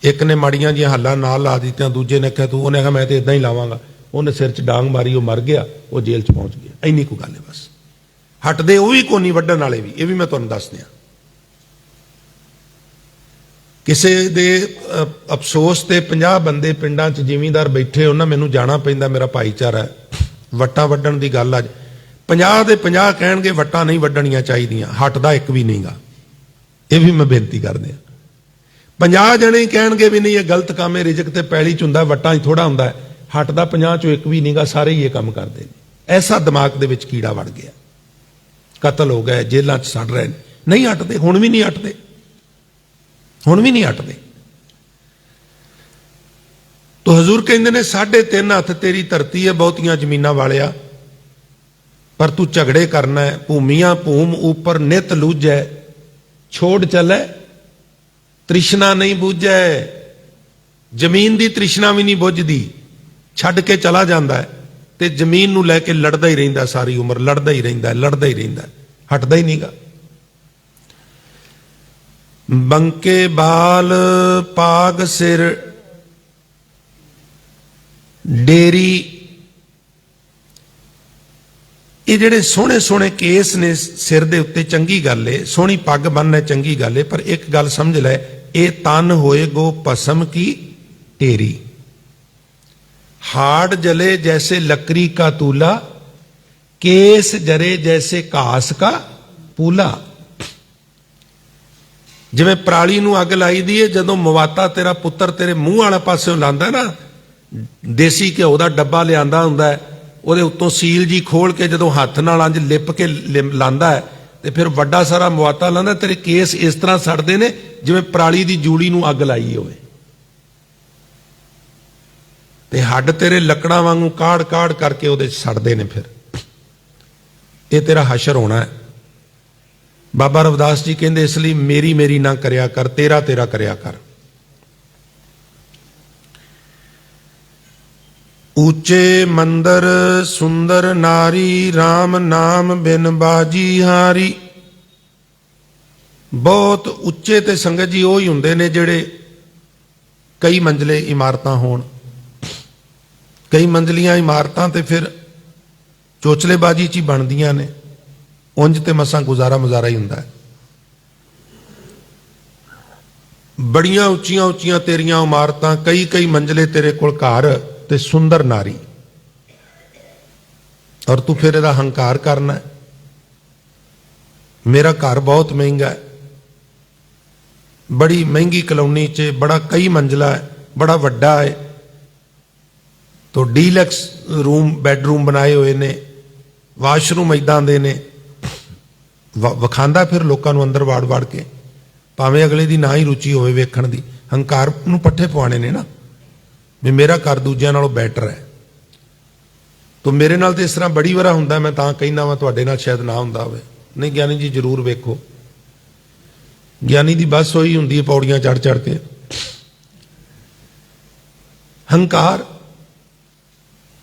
[SPEAKER 1] एक ने माड़ियां जिहां हल्लां नाल ला दित्तियां, दूजे ने कहा तू, उन्हें कहा मैं तो इदां ही लावांगा, ਉਹਨੇ ਸਿਰ 'ਚ ਡਾਂਗ ਮਾਰੀ, ਉਹ ਮਰ ਗਿਆ, ਉਹ ਜੇਲ੍ਹ 'ਚ ਪਹੁੰਚ ਗਿਆ। ਇੰਨੀ ਕੁ ਗੱਲ ਹੈ ਬਸ। ਹਟਦੇ ਉਹ ਵੀ ਕੋਨੀ, ਵੱਢਣ ਵਾਲੇ ਵੀ। ਇਹ ਵੀ ਮੈਂ ਤੁਹਾਨੂੰ ਦੱਸ ਦਿਆਂ। ਕਿਸੇ ਦੇ ਅਫਸੋਸ ਤੇ 50 ਬੰਦੇ ਪਿੰਡਾਂ 'ਚ ਜ਼ਿਮੀਂਦਾਰ ਬੈਠੇ, ਉਹਨਾਂ ਮੈਨੂੰ ਜਾਣਾ ਪੈਂਦਾ, ਮੇਰਾ ਭਾਈਚਾਰਾ ਹੈ। ਵੱਟਾਂ ਵੱਢਣ ਦੀ ਗੱਲ ਅੱਜ 50 ਦੇ 50 ਕਹਿਣਗੇ ਵੱਟਾਂ ਨਹੀਂ ਵੱਢਣੀਆਂ ਚਾਹੀਦੀਆਂ, ਹਟਦਾ ਇੱਕ ਵੀ ਨਹੀਂਗਾ। ਇਹ ਵੀ ਮੈਂ ਬੇਨਤੀ ਕਰਦੇ ਹਾਂ। 50 ਜਣੇ ਕਹਿਣਗੇ ਵੀ ਨਹੀਂ ਇਹ ਗਲਤ ਕੰਮ ਹੈ, ਰਿਜ਼ਕ ਤੇ ਪੈਲੀ 'ਚ ਹੁੰਦਾ, ਵੱਟਾਂ 'ਚ ਥੋੜਾ ਹੁੰਦਾ ਹੈ, ਹਟਦਾ 50 'ਚੋਂ ਇੱਕ ਵੀ ਨਹੀਂਗਾ। ਸਾਰੇ ਹੀ ਇਹ ਕੰਮ ਕਰਦੇ ਨੇ। ਐਸਾ ਦਿਮਾਗ ਦੇ ਵਿੱਚ ਕੀੜਾ ਵੜ ਗਿਆ। ਕਤਲ ਹੋ ਗਏ, ਜੇਲ੍ਹਾਂ 'ਚ ਸੜ ਰਹੇ ਨੇ, ਨਹੀਂ ਹਟਦੇ, ਹੁਣ ਵੀ ਨਹੀਂ ਹਟਦੇ, ਹੁਣ ਵੀ ਨਹੀਂ ਹਟਦੇ। ਤੋ ਹਜ਼ੂਰ ਕਹਿੰਦੇ ਨੇ 3.5 ਹੱਥ ਤੇਰੀ ਧਰਤੀ ਹੈ, ਬਹੁਤੀਆਂ ਜ਼ਮੀਨਾਂ ਵਾਲਿਆ, ਪਰ ਤੂੰ ਝਗੜੇ ਕਰਨਾ ਹੈ। ਭੂਮੀਆਂ ਭੂਮ ਉੱਪਰ ਨਿਤ ਲੂਝੈ, ਛੋੜ ਚੱਲੇ ਤ੍ਰਿਸ਼ਨਾ ਨਹੀਂ ਬੂਝੈ। ਜ਼ਮੀਨ ਦੀ ਤ੍ਰਿਸ਼ਨਾ ਵੀ ਨਹੀਂ ਬੁੱਝਦੀ, ਛੱਡ ਕੇ ਚਲਾ ਜਾਂਦਾ ਹੈ ਤੇ ਜ਼ਮੀਨ ਨੂੰ ਲੈ ਕੇ ਲੜਦਾ ਹੀ ਰਹਿੰਦਾ, ਸਾਰੀ ਉਮਰ ਲੜਦਾ ਹੀ ਰਹਿੰਦਾ, ਲੜਦਾ ਹੀ ਰਹਿੰਦਾ, ਹਟਦਾ ਹੀ ਨਹੀਂਗਾ। ਬੰਕੇ ਬਾਲ ਪਾਗ ਸਿਰ ਡੇਰੀ, ਇਹ ਜਿਹੜੇ ਸੋਹਣੇ ਸੋਹਣੇ ਕੇਸ ਨੇ ਸਿਰ ਦੇ ਉੱਤੇ, ਚੰਗੀ ਗੱਲ ਏ, ਸੋਹਣੀ ਪੱਗ ਬੰਨ੍ਹਣਾ ਚੰਗੀ ਗੱਲ ਏ, ਪਰ ਇੱਕ ਗੱਲ ਸਮਝ ਲੈ, ਇਹ ਤਨ ਹੋਏ ਗੋ ਭਸਮ ਕੀ ਢੇਰੀ। हाड़ जले जैसे लकड़ी का तूला, केस जरे जैसे घास का पूला। जिवें पराली नूं अग लाई दी है, जदों मवाता तेरा पुत्र तेरे मूँह वाले पासों लांदा ना, देसी घ्यो दा डब्बा लिआंदा हुंदा है, ਉਹਦੇ ਉੱਤੋਂ ਸੀਲ ਜੀ ਖੋਲ ਕੇ ਜਦੋਂ ਹੱਥ ਨਾਲ ਅੰਜ ਲਿਪ ਕੇ ਲਾਂਦਾ ਹੈ ਤੇ ਫਿਰ ਵੱਡਾ ਸਾਰਾ ਮਵਾਤਾ ਲਾਂਦਾ, ਤੇਰੇ ਕੇਸ ਇਸ ਤਰ੍ਹਾਂ ਸੜਦੇ ਨੇ ਜਿਵੇਂ ਪਰਾਲੀ ਦੀ ਜੂੜੀ ਨੂੰ ਅੱਗ ਲਾਈ ਹੋਵੇ, ਤੇ ਹੱਡ ਤੇਰੇ ਲੱਕੜਾਂ ਵਾਂਗੂ ਕਾੜ ਕਾੜ ਕਰਕੇ ਉਹਦੇ ਸੜਦੇ ਨੇ। ਫਿਰ ਇਹ ਤੇਰਾ ਹਸ਼ਰ ਹੋਣਾ ਹੈ। ਬਾਬਾ ਰਵਿਦਾਸ ਜੀ ਕਹਿੰਦੇ ਇਸ ਲਈ ਮੇਰੀ ਮੇਰੀ ਨਾ ਕਰਿਆ ਕਰ, ਤੇਰਾ ਤੇਰਾ ਕਰਿਆ ਕਰ। ऊंचे मंदिर सुंदर नारी, राम नाम बिन बाजी हारी। बहुत उच्चे ते संगत जी ਉਹ ਹੀ ਹੁੰਦੇ ਨੇ ਜਿਹੜੇ ਕਈ ਮੰਜ਼ਲੇ ਇਮਾਰਤਾਂ ਹੋਣ। ਕਈ ਮੰਜ਼ਲੀਆਂ ਇਮਾਰਤਾਂ ਤੇ ਫਿਰ ਚੋਚਲੇਬਾਜੀ 'ਚ ਹੀ ਬਣਦੀਆਂ ਨੇ, ਉਂਝ ਤੇ ਮਸਾਂ ਗੁਜ਼ਾਰਾ ਮੁਜ਼ਾਰਾ ਹੀ ਹੁੰਦਾ ਹੈ। ਬੜੀਆਂ ਉੱਚੀਆਂ ਉੱਚੀਆਂ ਤੇਰੀਆਂ ਇਮਾਰਤਾਂ, ਕਈ ਕਈ ਮੰਜ਼ਲੇ ਤੇਰੇ ਕੋਲ ਘਰ ਤੇ ਸੁੰਦਰ ਨਾਰੀ, ਔਰ ਤੂੰ ਫਿਰ ਇਹਦਾ ਹੰਕਾਰ ਕਰਨਾ ਹੈ। ਮੇਰਾ ਘਰ ਬਹੁਤ ਮਹਿੰਗਾ ਹੈ, ਬੜੀ ਮਹਿੰਗੀ ਕਲੋਨੀ 'ਚ, ਬੜਾ ਕਈ ਮੰਜ਼ਲਾ ਹੈ, ਬੜਾ ਵੱਡਾ ਹੈ, ਤੋ ਡੀਲੈਕਸ ਰੂਮ ਬੈਡਰੂਮ ਬਣਾਏ ਹੋਏ ਨੇ, ਵਾਸ਼ਰੂਮ ਇਦਾਂ ਦੇ ਨੇ, ਵਿਖਾਉਂਦਾ ਫਿਰ ਲੋਕਾਂ ਨੂੰ ਅੰਦਰ ਵਾੜ ਵਾੜ ਕੇ, ਭਾਵੇਂ ਅਗਲੇ ਦੀ ਨਾ ਹੀ ਰੁਚੀ ਹੋਵੇ ਵੇਖਣ ਦੀ। ਹੰਕਾਰ ਨੂੰ ਪੱਠੇ ਪਵਾਣੇ ਨੇ ਨਾ, ਵੀ ਮੇਰਾ ਘਰ ਦੂਜਿਆਂ ਨਾਲੋਂ ਬੈਟਰ ਹੈ। ਤੋ ਮੇਰੇ ਨਾਲ ਤੇ ਇਸ ਤਰ੍ਹਾਂ ਬੜੀ ਵਾਰਾ ਹੁੰਦਾ, ਮੈਂ ਤਾਂ ਕਹਿੰਦਾ ਵਾਂ, ਤੁਹਾਡੇ ਨਾਲ ਸ਼ਾਇਦ ਨਾ ਹੁੰਦਾ ਹੋਵੇ। ਨਹੀਂ ਗਿਆਨੀ ਜੀ ਜ਼ਰੂਰ ਵੇਖੋ, ਗਿਆਨੀ ਦੀ ਬਸ ਹੋਈ ਹੁੰਦੀ ਹੈ ਪੌੜੀਆਂ ਚੜ ਚੜ ਕੇ। ਹੰਕਾਰ,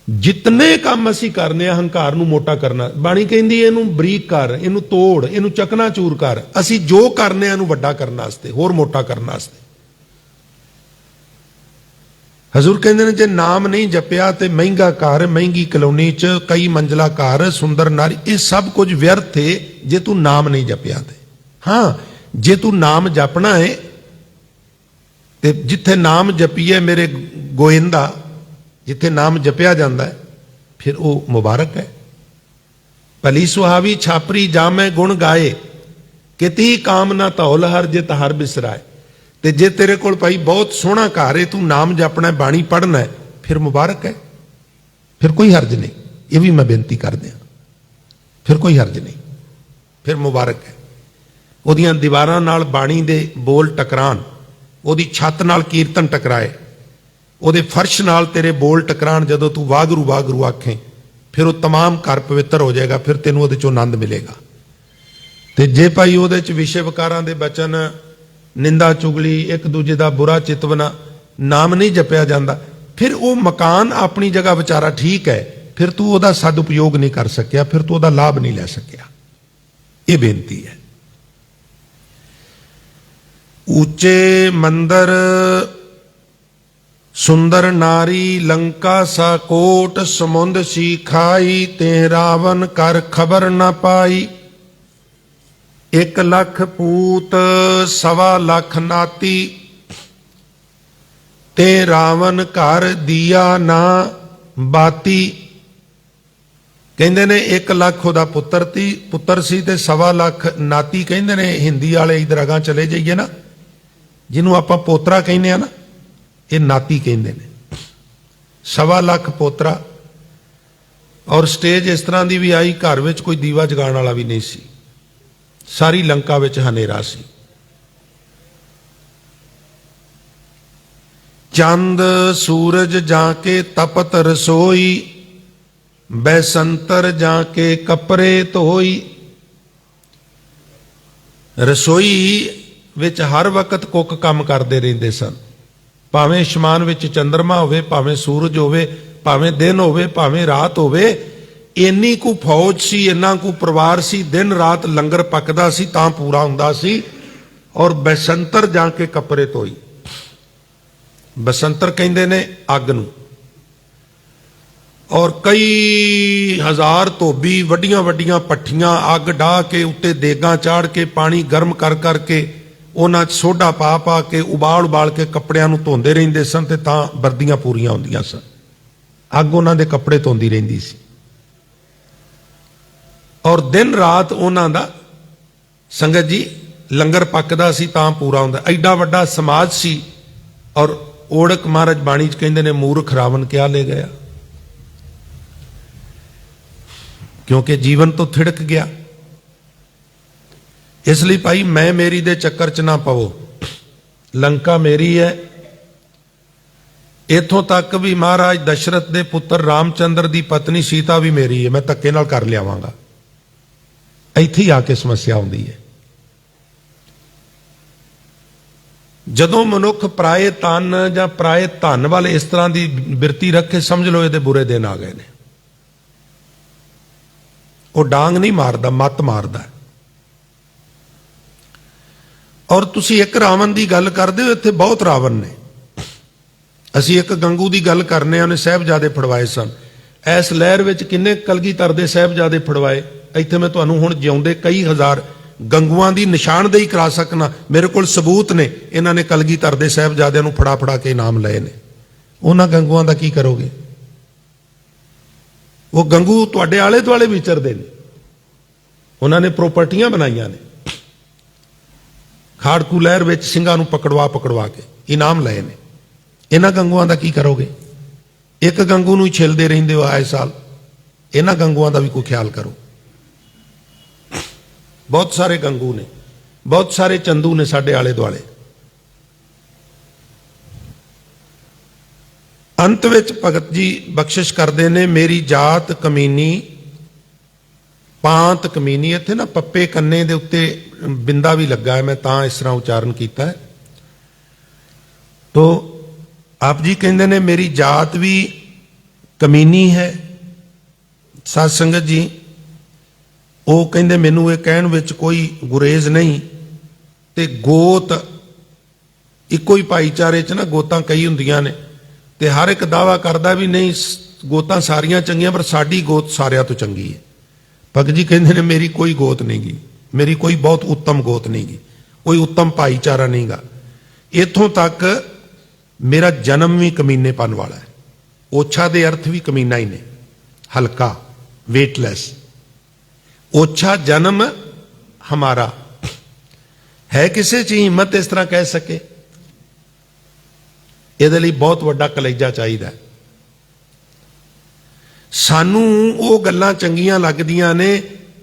[SPEAKER 1] ਜਿਤਨੇ ਕੰਮ ਅਸੀਂ ਕਰਨੇ ਆ ਹੰਕਾਰ ਨੂੰ ਮੋਟਾ ਕਰਨਾ। ਬਾਣੀ ਕਹਿੰਦੀ ਇਹਨੂੰ ਬਰੀਕ ਕਰ, ਇਹਨੂੰ ਤੋੜ, ਇਹਨੂੰ ਚਕਨਾਚੂਰ ਕਰ। ਅਸੀਂ ਜੋ ਕਰਨੇ ਆ ਇਹਨੂੰ ਵੱਡਾ ਕਰਨ ਵਾਸਤੇ, ਹੋਰ ਮੋਟਾ ਕਰਨ ਵਾਸਤੇ। ਹਜ਼ੂਰ ਕਹਿੰਦੇ ਨੇ ਜੇ ਨਾਮ ਨਹੀਂ ਜਪਿਆ ਤੇ ਮਹਿੰਗਾ ਘਰ, ਮਹਿੰਗੀ ਕਲੋਨੀ 'ਚ ਕਈ ਮੰਜ਼ਲਾ ਘਰ, ਸੁੰਦਰ ਨਾਰੀ, ਇਹ ਸਭ ਕੁਝ ਵਿਅਰਥ ਹੈ ਜੇ ਤੂੰ ਨਾਮ ਨਹੀਂ ਜਪਿਆ ਤੇ। ਹਾਂ, ਜੇ ਤੂੰ ਨਾਮ ਜਪਣਾ ਹੈ ਤੇ ਜਿੱਥੇ ਨਾਮ ਜਪੀਏ ਮੇਰੇ ਗੋਇੰਦਾ, ਜਿੱਥੇ ਨਾਮ ਜਪਿਆ ਜਾਂਦਾ ਹੈ ਫਿਰ ਉਹ ਮੁਬਾਰਕ ਹੈ। ਭਲੀ ਸੁਹਾਵੀ ਛਾਪਰੀ ਜਾਮੈ ਗੁਣ ਗਾਏ, ਕਿਤੀ ਕਾਮ ਨਾ ਧੌਲ ਹਰ ਜਿਤ ਹਰ ਬਿਸਰਾਏ। ਤੇ ਜੇ ਤੇਰੇ ਕੋਲ ਭਾਈ ਬਹੁਤ ਸੋਹਣਾ ਘਰ ਹੈ, ਤੂੰ ਨਾਮ ਜਪਣਾ, ਬਾਣੀ ਪੜ੍ਹਨਾ ਹੈ, ਫਿਰ ਮੁਬਾਰਕ ਹੈ, ਫਿਰ ਕੋਈ ਹਰਜ ਨਹੀਂ। ਇਹ ਵੀ ਮੈਂ ਬੇਨਤੀ ਕਰਦੇ ਹਾਂ, ਫਿਰ ਕੋਈ ਹਰਜ ਨਹੀਂ, ਫਿਰ ਮੁਬਾਰਕ ਹੈ। ਉਹਦੀਆਂ ਦੀਵਾਰਾਂ ਨਾਲ ਬਾਣੀ ਦੇ ਬੋਲ ਟਕਰਾਣ, ਉਹਦੀ ਛੱਤ ਨਾਲ ਕੀਰਤਨ ਟਕਰਾਏ, ਉਹਦੇ ਫਰਸ਼ ਨਾਲ ਤੇਰੇ ਬੋਲ ਟਕਰਾਣ, ਜਦੋਂ ਤੂੰ ਵਾਗਰੂ ਵਾਗਰੂ ਆਖੇ, ਫਿਰ ਉਹ ਤਮਾਮ ਘਰ ਪਵਿੱਤਰ ਹੋ ਜਾਏਗਾ, ਫਿਰ ਤੈਨੂੰ ਉਹਦੇ 'ਚੋਂ ਆਨੰਦ ਮਿਲੇਗਾ। ਤੇ ਜੇ ਭਾਈ ਉਹਦੇ 'ਚ ਵਿਸ਼ੇ ਵਿਕਾਰਾਂ ਦੇ ਬਚਨ, ਨਿੰਦਾ ਚੁਗਲੀ, ਇੱਕ ਦੂਜੇ ਦਾ ਬੁਰਾ ਚਿਤਵਨਾ, ਨਾਮ ਨਹੀਂ ਜਪਿਆ ਜਾਂਦਾ, ਫਿਰ ਉਹ ਮਕਾਨ ਆਪਣੀ ਜਗ੍ਹਾ ਵਿਚਾਰਾ ਠੀਕ ਹੈ, ਫਿਰ ਤੂੰ ਉਹਦਾ ਸਦ ਉਪਯੋਗ ਨਹੀਂ ਕਰ ਸਕਿਆ, ਫਿਰ ਤੂੰ ਉਹਦਾ ਲਾਭ ਨਹੀਂ ਲੈ ਸਕਿਆ। ਇਹ ਬੇਨਤੀ ਹੈ। ਉੱਚੇ ਮੰਦਰ सुंदर नारी लंका सा कोट, समुंद सी खाई, ते रावण कर खबर न पाई। 1 लाख पूत 1.25 लाख नाती, ते रावण घर दिया ना बाती। ਕਹਿੰਦੇ ਨੇ 1 ਲੱਖ ਉਹਦਾ ਪੁੱਤਰ ਸੀ ਤੇ 1.25 ਲੱਖ ਨਾਤੀ ਕਹਿੰਦੇ ਨੇ। ਹਿੰਦੀ ਵਾਲੇ ਇਧਰ ਅਗਾਂ ਚਲੇ ਜਾਈਏ ਨਾ, ਜਿਹਨੂੰ ਆਪਾਂ ਪੋਤਰਾ ਕਹਿੰਦੇ ਆ ਨਾ, ਇਹ ਨਾਤੀ ਕਹਿੰਦੇ ਨੇ। 1.25 ਲੱਖ ਪੋਤਰਾ। ਔਰ ਸਟੇਜ ਇਸ ਤਰ੍ਹਾਂ ਦੀ ਵੀ ਆਈ, ਘਰ ਵਿੱਚ ਕੋਈ ਦੀਵਾ ਜਗਾਉਣ ਵਾਲਾ ਵੀ ਨਹੀਂ ਸੀ, ਸਾਰੀ ਲੰਕਾ ਵਿੱਚ ਹਨੇਰਾ ਸੀ। ਚੰਦ ਸੂਰਜ ਜਾ ਕੇ ਤਪਤ ਰਸੋਈ, ਬੈਸੰਤਰ ਜਾ ਕੇ ਕੱਪੜੇ ਧੋਈ। ਰਸੋਈ ਵਿੱਚ ਹਰ ਵਕਤ ਕੁੱਕ ਕੰਮ ਕਰਦੇ ਰਹਿੰਦੇ ਸਨ, ਭਾਵੇਂ ਅਸਮਾਨ ਵਿੱਚ ਚੰਦਰਮਾ ਹੋਵੇ, ਭਾਵੇਂ ਸੂਰਜ ਹੋਵੇ, ਭਾਵੇਂ ਦਿਨ ਹੋਵੇ, ਭਾਵੇਂ ਰਾਤ ਹੋਵੇ। ਇੰਨੀ ਕੁ ਫੌਜ ਸੀ, ਇੰਨਾ ਕੁ ਪਰਿਵਾਰ ਸੀ, ਦਿਨ ਰਾਤ ਲੰਗਰ ਪੱਕਦਾ ਸੀ ਤਾਂ ਪੂਰਾ ਹੁੰਦਾ ਸੀ। ਔਰ ਬੈਸੰਤਰ ਜਾ ਕੇ ਕੱਪੜੇ ਧੋਈ। ਬਸੰਤਰ ਕਹਿੰਦੇ ਨੇ ਅੱਗ ਨੂੰ। ਔਰ ਕਈ ਹਜ਼ਾਰ ਧੋਬੀ ਵੱਡੀਆਂ ਵੱਡੀਆਂ ਪੱਠੀਆਂ ਅੱਗ ਢਾਹ ਕੇ ਉੱਤੇ ਦੇਗਾਂ ਚਾੜ ਕੇ ਪਾਣੀ ਗਰਮ ਕਰ ਕਰਕੇ ਉਹਨਾਂ 'ਚ ਸੋਡਾ ਪਾ ਪਾ ਕੇ ਉਬਾਲ ਕੇ ਕੱਪੜਿਆਂ ਨੂੰ ਧੋਂਦੇ ਰਹਿੰਦੇ ਸਨ, ਤੇ ਤਾਂ ਵਰਦੀਆਂ ਪੂਰੀਆਂ ਹੁੰਦੀਆਂ ਸਨ। ਅੱਗ ਉਹਨਾਂ ਦੇ ਕੱਪੜੇ ਧੋਂਦੀ ਰਹਿੰਦੀ ਸੀ। ਔਰ ਦਿਨ ਰਾਤ ਉਹਨਾਂ ਦਾ ਸੰਗਤ ਜੀ ਲੰਗਰ ਪੱਕਦਾ ਸੀ ਤਾਂ ਪੂਰਾ ਹੁੰਦਾ। ਐਡਾ ਵੱਡਾ ਸਮਾਜ ਸੀ। ਔਰ ਓੜਕ ਮਹਾਰਾਜ ਬਾਣੀ 'ਚ ਕਹਿੰਦੇ ਨੇ, ਮੂਰਖ ਰਾਵਣ ਕਿਆ ਲੈ ਗਿਆ, ਕਿਉਂਕਿ ਜੀਵਨ ਤੋਂ ਥਿੜਕ ਗਿਆ। ਇਸ ਲਈ ਭਾਈ ਮੈਂ ਮੇਰੀ ਦੇ ਚੱਕਰ 'ਚ ਨਾ ਪਵੋ। ਲੰਕਾ ਮੇਰੀ ਹੈ। ਇਥੋਂ ਤੱਕ ਵੀ ਮਹਾਰਾਜ ਦਸ਼ਰਥ ਦੇ ਪੁੱਤਰ ਰਾਮਚੰਦਰ ਦੀ ਪਤਨੀ ਸੀਤਾ ਵੀ ਮੇਰੀ ਹੈ, ਮੈਂ ਧੱਕੇ ਨਾਲ ਕਰ ਲਿਆਵਾਂਗਾ। ਇੱਥੇ ਹੀ ਆ ਕੇ ਸਮੱਸਿਆ ਆਉਂਦੀ ਹੈ। ਜਦੋਂ ਮਨੁੱਖ ਪਰਾਏ ਤਨ ਜਾਂ ਪਰਾਏ ਧਨ ਵੱਲ ਇਸ ਤਰ੍ਹਾਂ ਦੀ ਬਿਰਤੀ ਰੱਖੇ, ਸਮਝ ਲਓ ਇਹਦੇ ਬੁਰੇ ਦਿਨ ਆ ਗਏ ਨੇ। ਉਹ ਡਾਂਗ ਨਹੀਂ ਮਾਰਦਾ, ਮੱਤ ਮਾਰਦਾ। ਔਰ ਤੁਸੀਂ ਇੱਕ ਰਾਵਣ ਦੀ ਗੱਲ ਕਰਦੇ ਹੋ, ਇੱਥੇ ਬਹੁਤ ਰਾਵਣ ਨੇ। ਅਸੀਂ ਇੱਕ ਗੰਗੂ ਦੀ ਗੱਲ ਕਰਨੇ ਆ, ਉਹਨੇ ਸਾਹਿਬਜ਼ਾਦੇ ਫੜਵਾਏ ਸਨ। ਇਸ ਲਹਿਰ ਵਿੱਚ ਕਿੰਨੇ ਕਲਗੀਧਰ ਦੇ ਸਾਹਿਬਜ਼ਾਦੇ ਫੜਵਾਏ। ਇੱਥੇ ਮੈਂ ਤੁਹਾਨੂੰ ਹੁਣ ਜਿਉਂਦੇ ਕਈ ਹਜ਼ਾਰ ਗੰਗੂਆਂ ਦੀ ਨਿਸ਼ਾਨਦੇਹੀ ਕਰਾ ਸਕਣਾ। ਮੇਰੇ ਕੋਲ ਸਬੂਤ ਨੇ, ਇਹਨਾਂ ਨੇ ਕਲਗੀਧਰ ਦੇ ਸਾਹਿਬਜ਼ਾਦਿਆਂ ਨੂੰ ਫੜਾ ਕੇ ਇਨਾਮ ਲਏ ਨੇ। ਉਹਨਾਂ ਗੰਗੂਆਂ ਦਾ ਕੀ ਕਰੋਗੇ? ਉਹ ਗੰਗੂ ਤੁਹਾਡੇ ਆਲੇ ਦੁਆਲੇ ਵਿਚਰਦੇ ਨੇ, ਉਹਨਾਂ ਨੇ ਪ੍ਰਾਪਰਟੀਆਂ ਬਣਾਈਆਂ ਨੇ। ਖਾੜਕੂ ਲਹਿਰ ਵਿੱਚ ਸਿੰਘਾਂ ਨੂੰ ਪਕੜਵਾ ਕੇ ਇਨਾਮ ਲਏ ਨੇ। ਇਹਨਾਂ ਗੰਗੂਆਂ ਦਾ ਕੀ ਕਰੋਗੇ? ਇੱਕ ਗੰਗੂ ਨੂੰ ਹੀ ਛਿਲਦੇ ਰਹਿੰਦੇ ਹੋ ਆਏ ਸਾਲ। ਇਹਨਾਂ ਗੰਗੂਆਂ ਦਾ ਵੀ ਕੋਈ ਖਿਆਲ ਕਰੋ। ਬਹੁਤ ਸਾਰੇ ਗੰਗੂ ਨੇ, ਬਹੁਤ ਸਾਰੇ ਚੰਦੂ ਨੇ ਸਾਡੇ ਆਲੇ ਦੁਆਲੇ। ਅੰਤ ਵਿੱਚ ਭਗਤ ਜੀ ਬਖਸ਼ਿਸ਼ ਕਰਦੇ ਨੇ, ਮੇਰੀ ਜਾਤ ਕਮੀਨੀ ਪਾਂਤ ਕਮੀਨੀ। ਇੱਥੇ ਨਾ ਪੱਪੇ ਕੰਨੇ ਦੇ ਉੱਤੇ ਬਿੰਦਾ ਵੀ ਲੱਗਾ ਹੈ, ਮੈਂ ਤਾਂ ਇਸ ਤਰ੍ਹਾਂ ਉਚਾਰਨ ਕੀਤਾ ਹੈ। ਤੋ ਆਪ ਜੀ ਕਹਿੰਦੇ ਨੇ ਮੇਰੀ ਜਾਤ ਵੀ ਕਮੀਨੀ ਹੈ। ਸਾਧ ਸੰਗਤ ਜੀ, ਉਹ ਕਹਿੰਦੇ ਮੈਨੂੰ ਇਹ ਕਹਿਣ ਵਿੱਚ ਕੋਈ ਗੁਰੇਜ਼ ਨਹੀਂ। ਤੇ ਗੋਤ ਇੱਕੋ ਹੀ ਭਾਈਚਾਰੇ 'ਚ ਨਾ ਗੋਤਾਂ ਕਈ ਹੁੰਦੀਆਂ ਨੇ, ਤੇ ਹਰ ਇੱਕ ਦਾਵਾ ਕਰਦਾ ਵੀ ਨਹੀਂ ਗੋਤਾਂ ਸਾਰੀਆਂ ਚੰਗੀਆਂ, ਪਰ ਸਾਡੀ ਗੋਤ ਸਾਰਿਆਂ ਤੋਂ ਚੰਗੀ ਹੈ। ਭਗਤ ਜੀ ਕਹਿੰਦੇ ਨੇ ਮੇਰੀ ਕੋਈ ਗੋਤ ਨਹੀਂ ਗੀ, ਮੇਰੀ ਕੋਈ ਬਹੁਤ ਉੱਤਮ ਗੋਤ ਨਹੀਂ ਗੀ, ਕੋਈ ਉੱਤਮ ਭਾਈਚਾਰਾ ਨਹੀਂ ਗਾ। ਇੱਥੋਂ ਤੱਕ ਮੇਰਾ ਜਨਮ ਵੀ ਕਮੀਨੇਪਨ ਵਾਲਾ ਹੈ। ਓਛਾ ਦੇ ਅਰਥ ਵੀ ਕਮੀਨਾ ਹੀ ਨੇ, ਹਲਕਾ, ਵੇਟਲੈਸ। ओछा जन्म हमारा है। किसी च हिम्मत इस तरह कह सके, ਇਹਦੇ ਲਈ ਬਹੁਤ ਵੱਡਾ ਕਲੇਜਾ ਚਾਹੀਦਾ। ਸਾਨੂੰ ਉਹ ਗੱਲਾਂ ਚੰਗੀਆਂ ਲੱਗਦੀਆਂ ਨੇ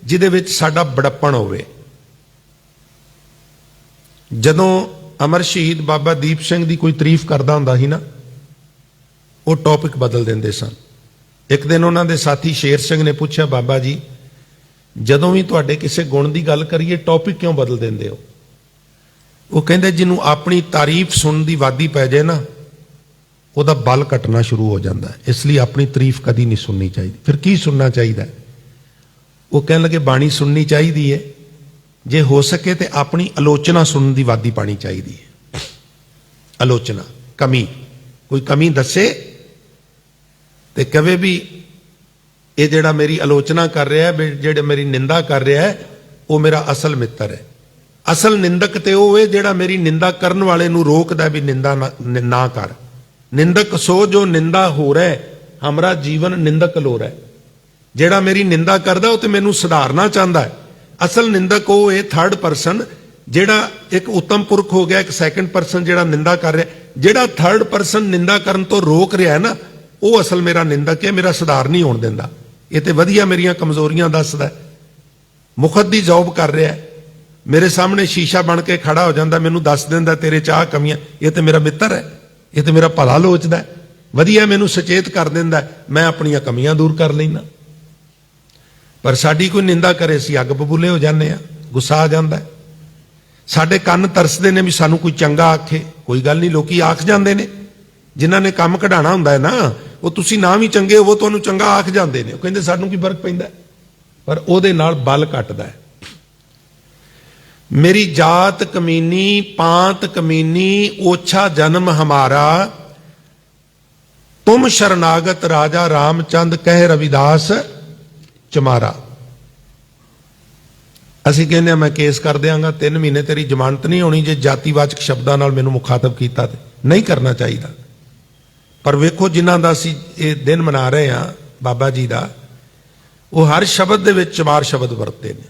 [SPEAKER 1] ਜਿਹਦੇ ਵਿੱਚ ਸਾਡਾ ਬੜਪਣ ਹੋਵੇ। ਜਦੋਂ ਅਮਰ ਸ਼ਹੀਦ ਬਾਬਾ ਦੀਪ ਸਿੰਘ ਦੀ ਕੋਈ ਤਾਰੀਫ ਕਰਦਾ ਹੁੰਦਾ ਸੀ ਨਾ, ਉਹ ਟੌਪਿਕ ਬਦਲ ਦਿੰਦੇ ਸਨ। ਇੱਕ ਦਿਨ ਉਹਨਾਂ ਦੇ ਸਾਥੀ ਸ਼ੇਰ ਸਿੰਘ ਨੇ ਪੁੱਛਿਆ, ਬਾਬਾ ਜੀ ਜਦੋਂ ਵੀ ਤੁਹਾਡੇ ਕਿਸੇ ਗੁਣ ਦੀ ਗੱਲ ਕਰੀਏ ਟੌਪਿਕ ਕਿਉਂ ਬਦਲ ਦਿੰਦੇ ਹੋ? ਉਹ ਕਹਿੰਦੇ ਜਿਹਨੂੰ ਆਪਣੀ ਤਾਰੀਫ ਸੁਣਨ ਦੀ ਵਾਦੀ ਪੈ ਜਾਏ ਨਾ, ਉਹਦਾ ਬਲ ਘਟਣਾ ਸ਼ੁਰੂ ਹੋ ਜਾਂਦਾ ਹੈ। ਇਸ ਲਈ ਆਪਣੀ ਤਾਰੀਫ ਕਦੀ ਨਹੀਂ ਸੁਣਨੀ ਚਾਹੀਦੀ। ਫਿਰ ਕੀ ਸੁਣਨਾ ਚਾਹੀਦਾ? ਉਹ ਕਹਿਣ ਲੱਗੇ ਬਾਣੀ ਸੁਣਨੀ ਚਾਹੀਦੀ ਹੈ, ਜੇ ਹੋ ਸਕੇ ਤੇ ਆਪਣੀ ਆਲੋਚਨਾ ਸੁਣਨ ਦੀ ਵਾਦੀ ਪਾਣੀ ਚਾਹੀਦੀ ਹੈ। ਆਲੋਚਨਾ, ਕਮੀ, कोई कमी दसे ते कहे भी ये जिहड़ा मेरी आलोचना कर रहा है, जिहड़ा मेरी निंदा कर रहा है, वो मेरा असल मित्र है। असल निंदक ते वो है जिहड़ा मेरी निंदा करन वाले नूं रोकदा भी निंदा ना कर। निंदक सो जो निंदा हो रहा है, हमारा जीवन निंदक लो रहा है। जिहड़ा मेरी निंदा करदा वो ते मैनूं सुधारना चाहता है। असल निंदक वो है थर्ड परसन, जिहड़ा एक उत्तम पुरख हो गया, एक सैकेंड परसन जिहड़ा निंदा कर रहा है। जिहड़ा थर्ड परसन निंदा करन तो रोक रहा है ना, वो असल मेरा निंदक है, मेरा सुधार नहीं होण दिंदा। ये तो वधिया मेरियां कमजोरियां दसदा है। मुफ्त दी जॉब कर रहा है, मेरे सामने शीशा बन के खड़ा हो जाता, मैनूं दस दिंदा तेरे च आ कमियां। ये तो मेरा मित्र है, ये तो मेरा भला लोचदा है, वधिया मैनूं सचेत कर दिंदा, मैं अपनियां कमियां दूर कर लैना। पर साडी कोई निंदा करे असीं अग बबूले हो जाने आ, गुस्सा आ जाता है। साडे कंन तरसदे ने भी सानूं कोई चंगा आखे। कोई गल नहीं, लोकी आख जांदे ने, जिन्हां ने काम कढाणा हुंदा है ना, वो तुसीं ना भी चंगे होवो तुहानूं चंगा आख जांदे ने। कहंदे सानूं की फर्क पैंदा, पर ਉਹਦੇ ਨਾਲ बल घटदा है। मेरी जात कमीनी, पांत कमीनी, ओछा जन्म हमारा, तुम शरणागत राजा रामचंद कह रविदास चमारा। ਅਸੀਂ ਕਹਿੰਦੇ मैं केस कर देंगा, 3 महीने तेरी जमानत नहीं होनी जे जातिवाचक शब्दां नाल मैनूं मुखातब कीता ते नहीं करना चाहिए। पर वेखो जिन्हां दा ਅਸੀਂ ਇਹ दिन मना रहे हैं बाबा जी का, वो हर शब्द दे विच चमार शब्द वरते ने,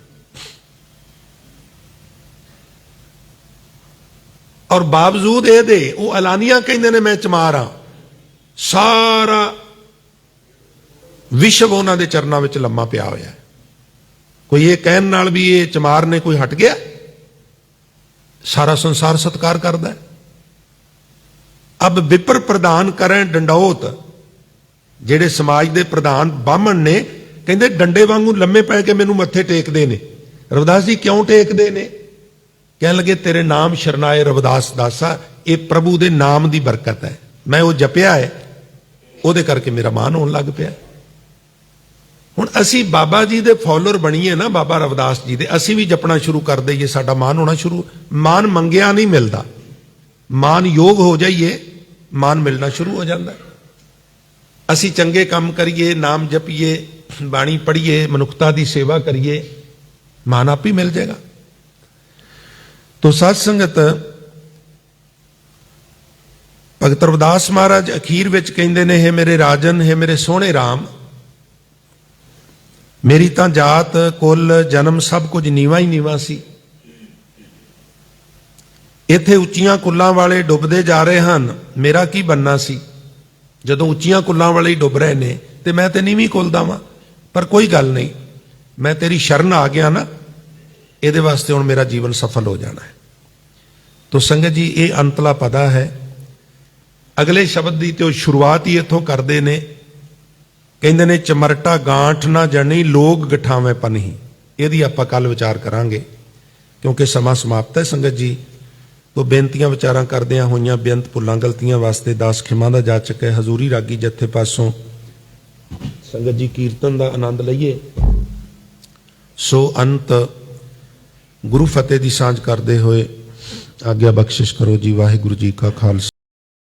[SPEAKER 1] और बावजूद ये वो एलानिया कहते ने मैं चमार हाँ। सारा विश्व उन्होंने चरणों में लम्मा पिया होया है। कोई ये कहन नाल भी ये चमार ने कोई हट गया? सारा संसार सत्कार करता है। अब विपर प्रधान करें डंडौत, जेड़े समाज के प्रधान बामण ने कहते डंडे वांगू लम्मे पै के मैनू मत्थे टेकते ने। रविदास जी क्यों टेकते ने? कह लगे तेरे नाम शरनाए रविदास दासा, ये प्रभु दे नाम की बरकत है, मैं वो जपिया है, वो करके मेरा मान होने लग पाया। हुण असी बाबा जी दे फॉलोअर बणीए ना, बाबा रविदास जी दे, असी भी जपना शुरू कर दईए, साडा मान होना शुरू। मान मंगिया नहीं मिलता, मान योग हो जाइए, मान मिलना शुरू हो जाता है। असी चंगे काम करिए, नाम जपीए, बाणी पढ़िए, मनुखता की सेवा करिए, मान आप ही मिल जाएगा। तो साध संगत, भगत रविदास महाराज अखीर विच कहंदे ने, हे मेरे राजन, हे मेरे सोहणे राम, मेरी तां जात कुल जन्म सब कुछ नीवा ही नीवा सी। इत्थे उच्चियां कुल्लां वाले डुबदे जा रहे हैं, मेरा की बनना सी? जदों उच्चियां कुल्लां वाले ही डुब रहे ने ते मैं ते नीवीं कुल दा वां। पर कोई गल नहीं, मैं तेरी शरण आ गया ना, ये वास्ते हुण मेरा जीवन सफल हो जाना है। तो संगत जी, ये अंतला पदा है। अगले शब्द की तो शुरुआत ही इत्थों करते ने, कहते ने चमरटा गांठ ना जनी लोग गठावे पनही। यदि आपां कल विचार करांगे, क्योंकि समा समाप्त है। संगत जी, तो बेनतियां विचारां करदियां होईयां बेअंत भुल्लां गलतियां वास्ते दास खिमा दा जाचक है। हजूरी रागी जत्थे पासों संगत जी कीर्तन का आनंद लईए। सो अंत गुरु फतेह की सांझ करते हुए आग्ञा बख्शिश करो जी। वाहिगुरू जी का खालसा।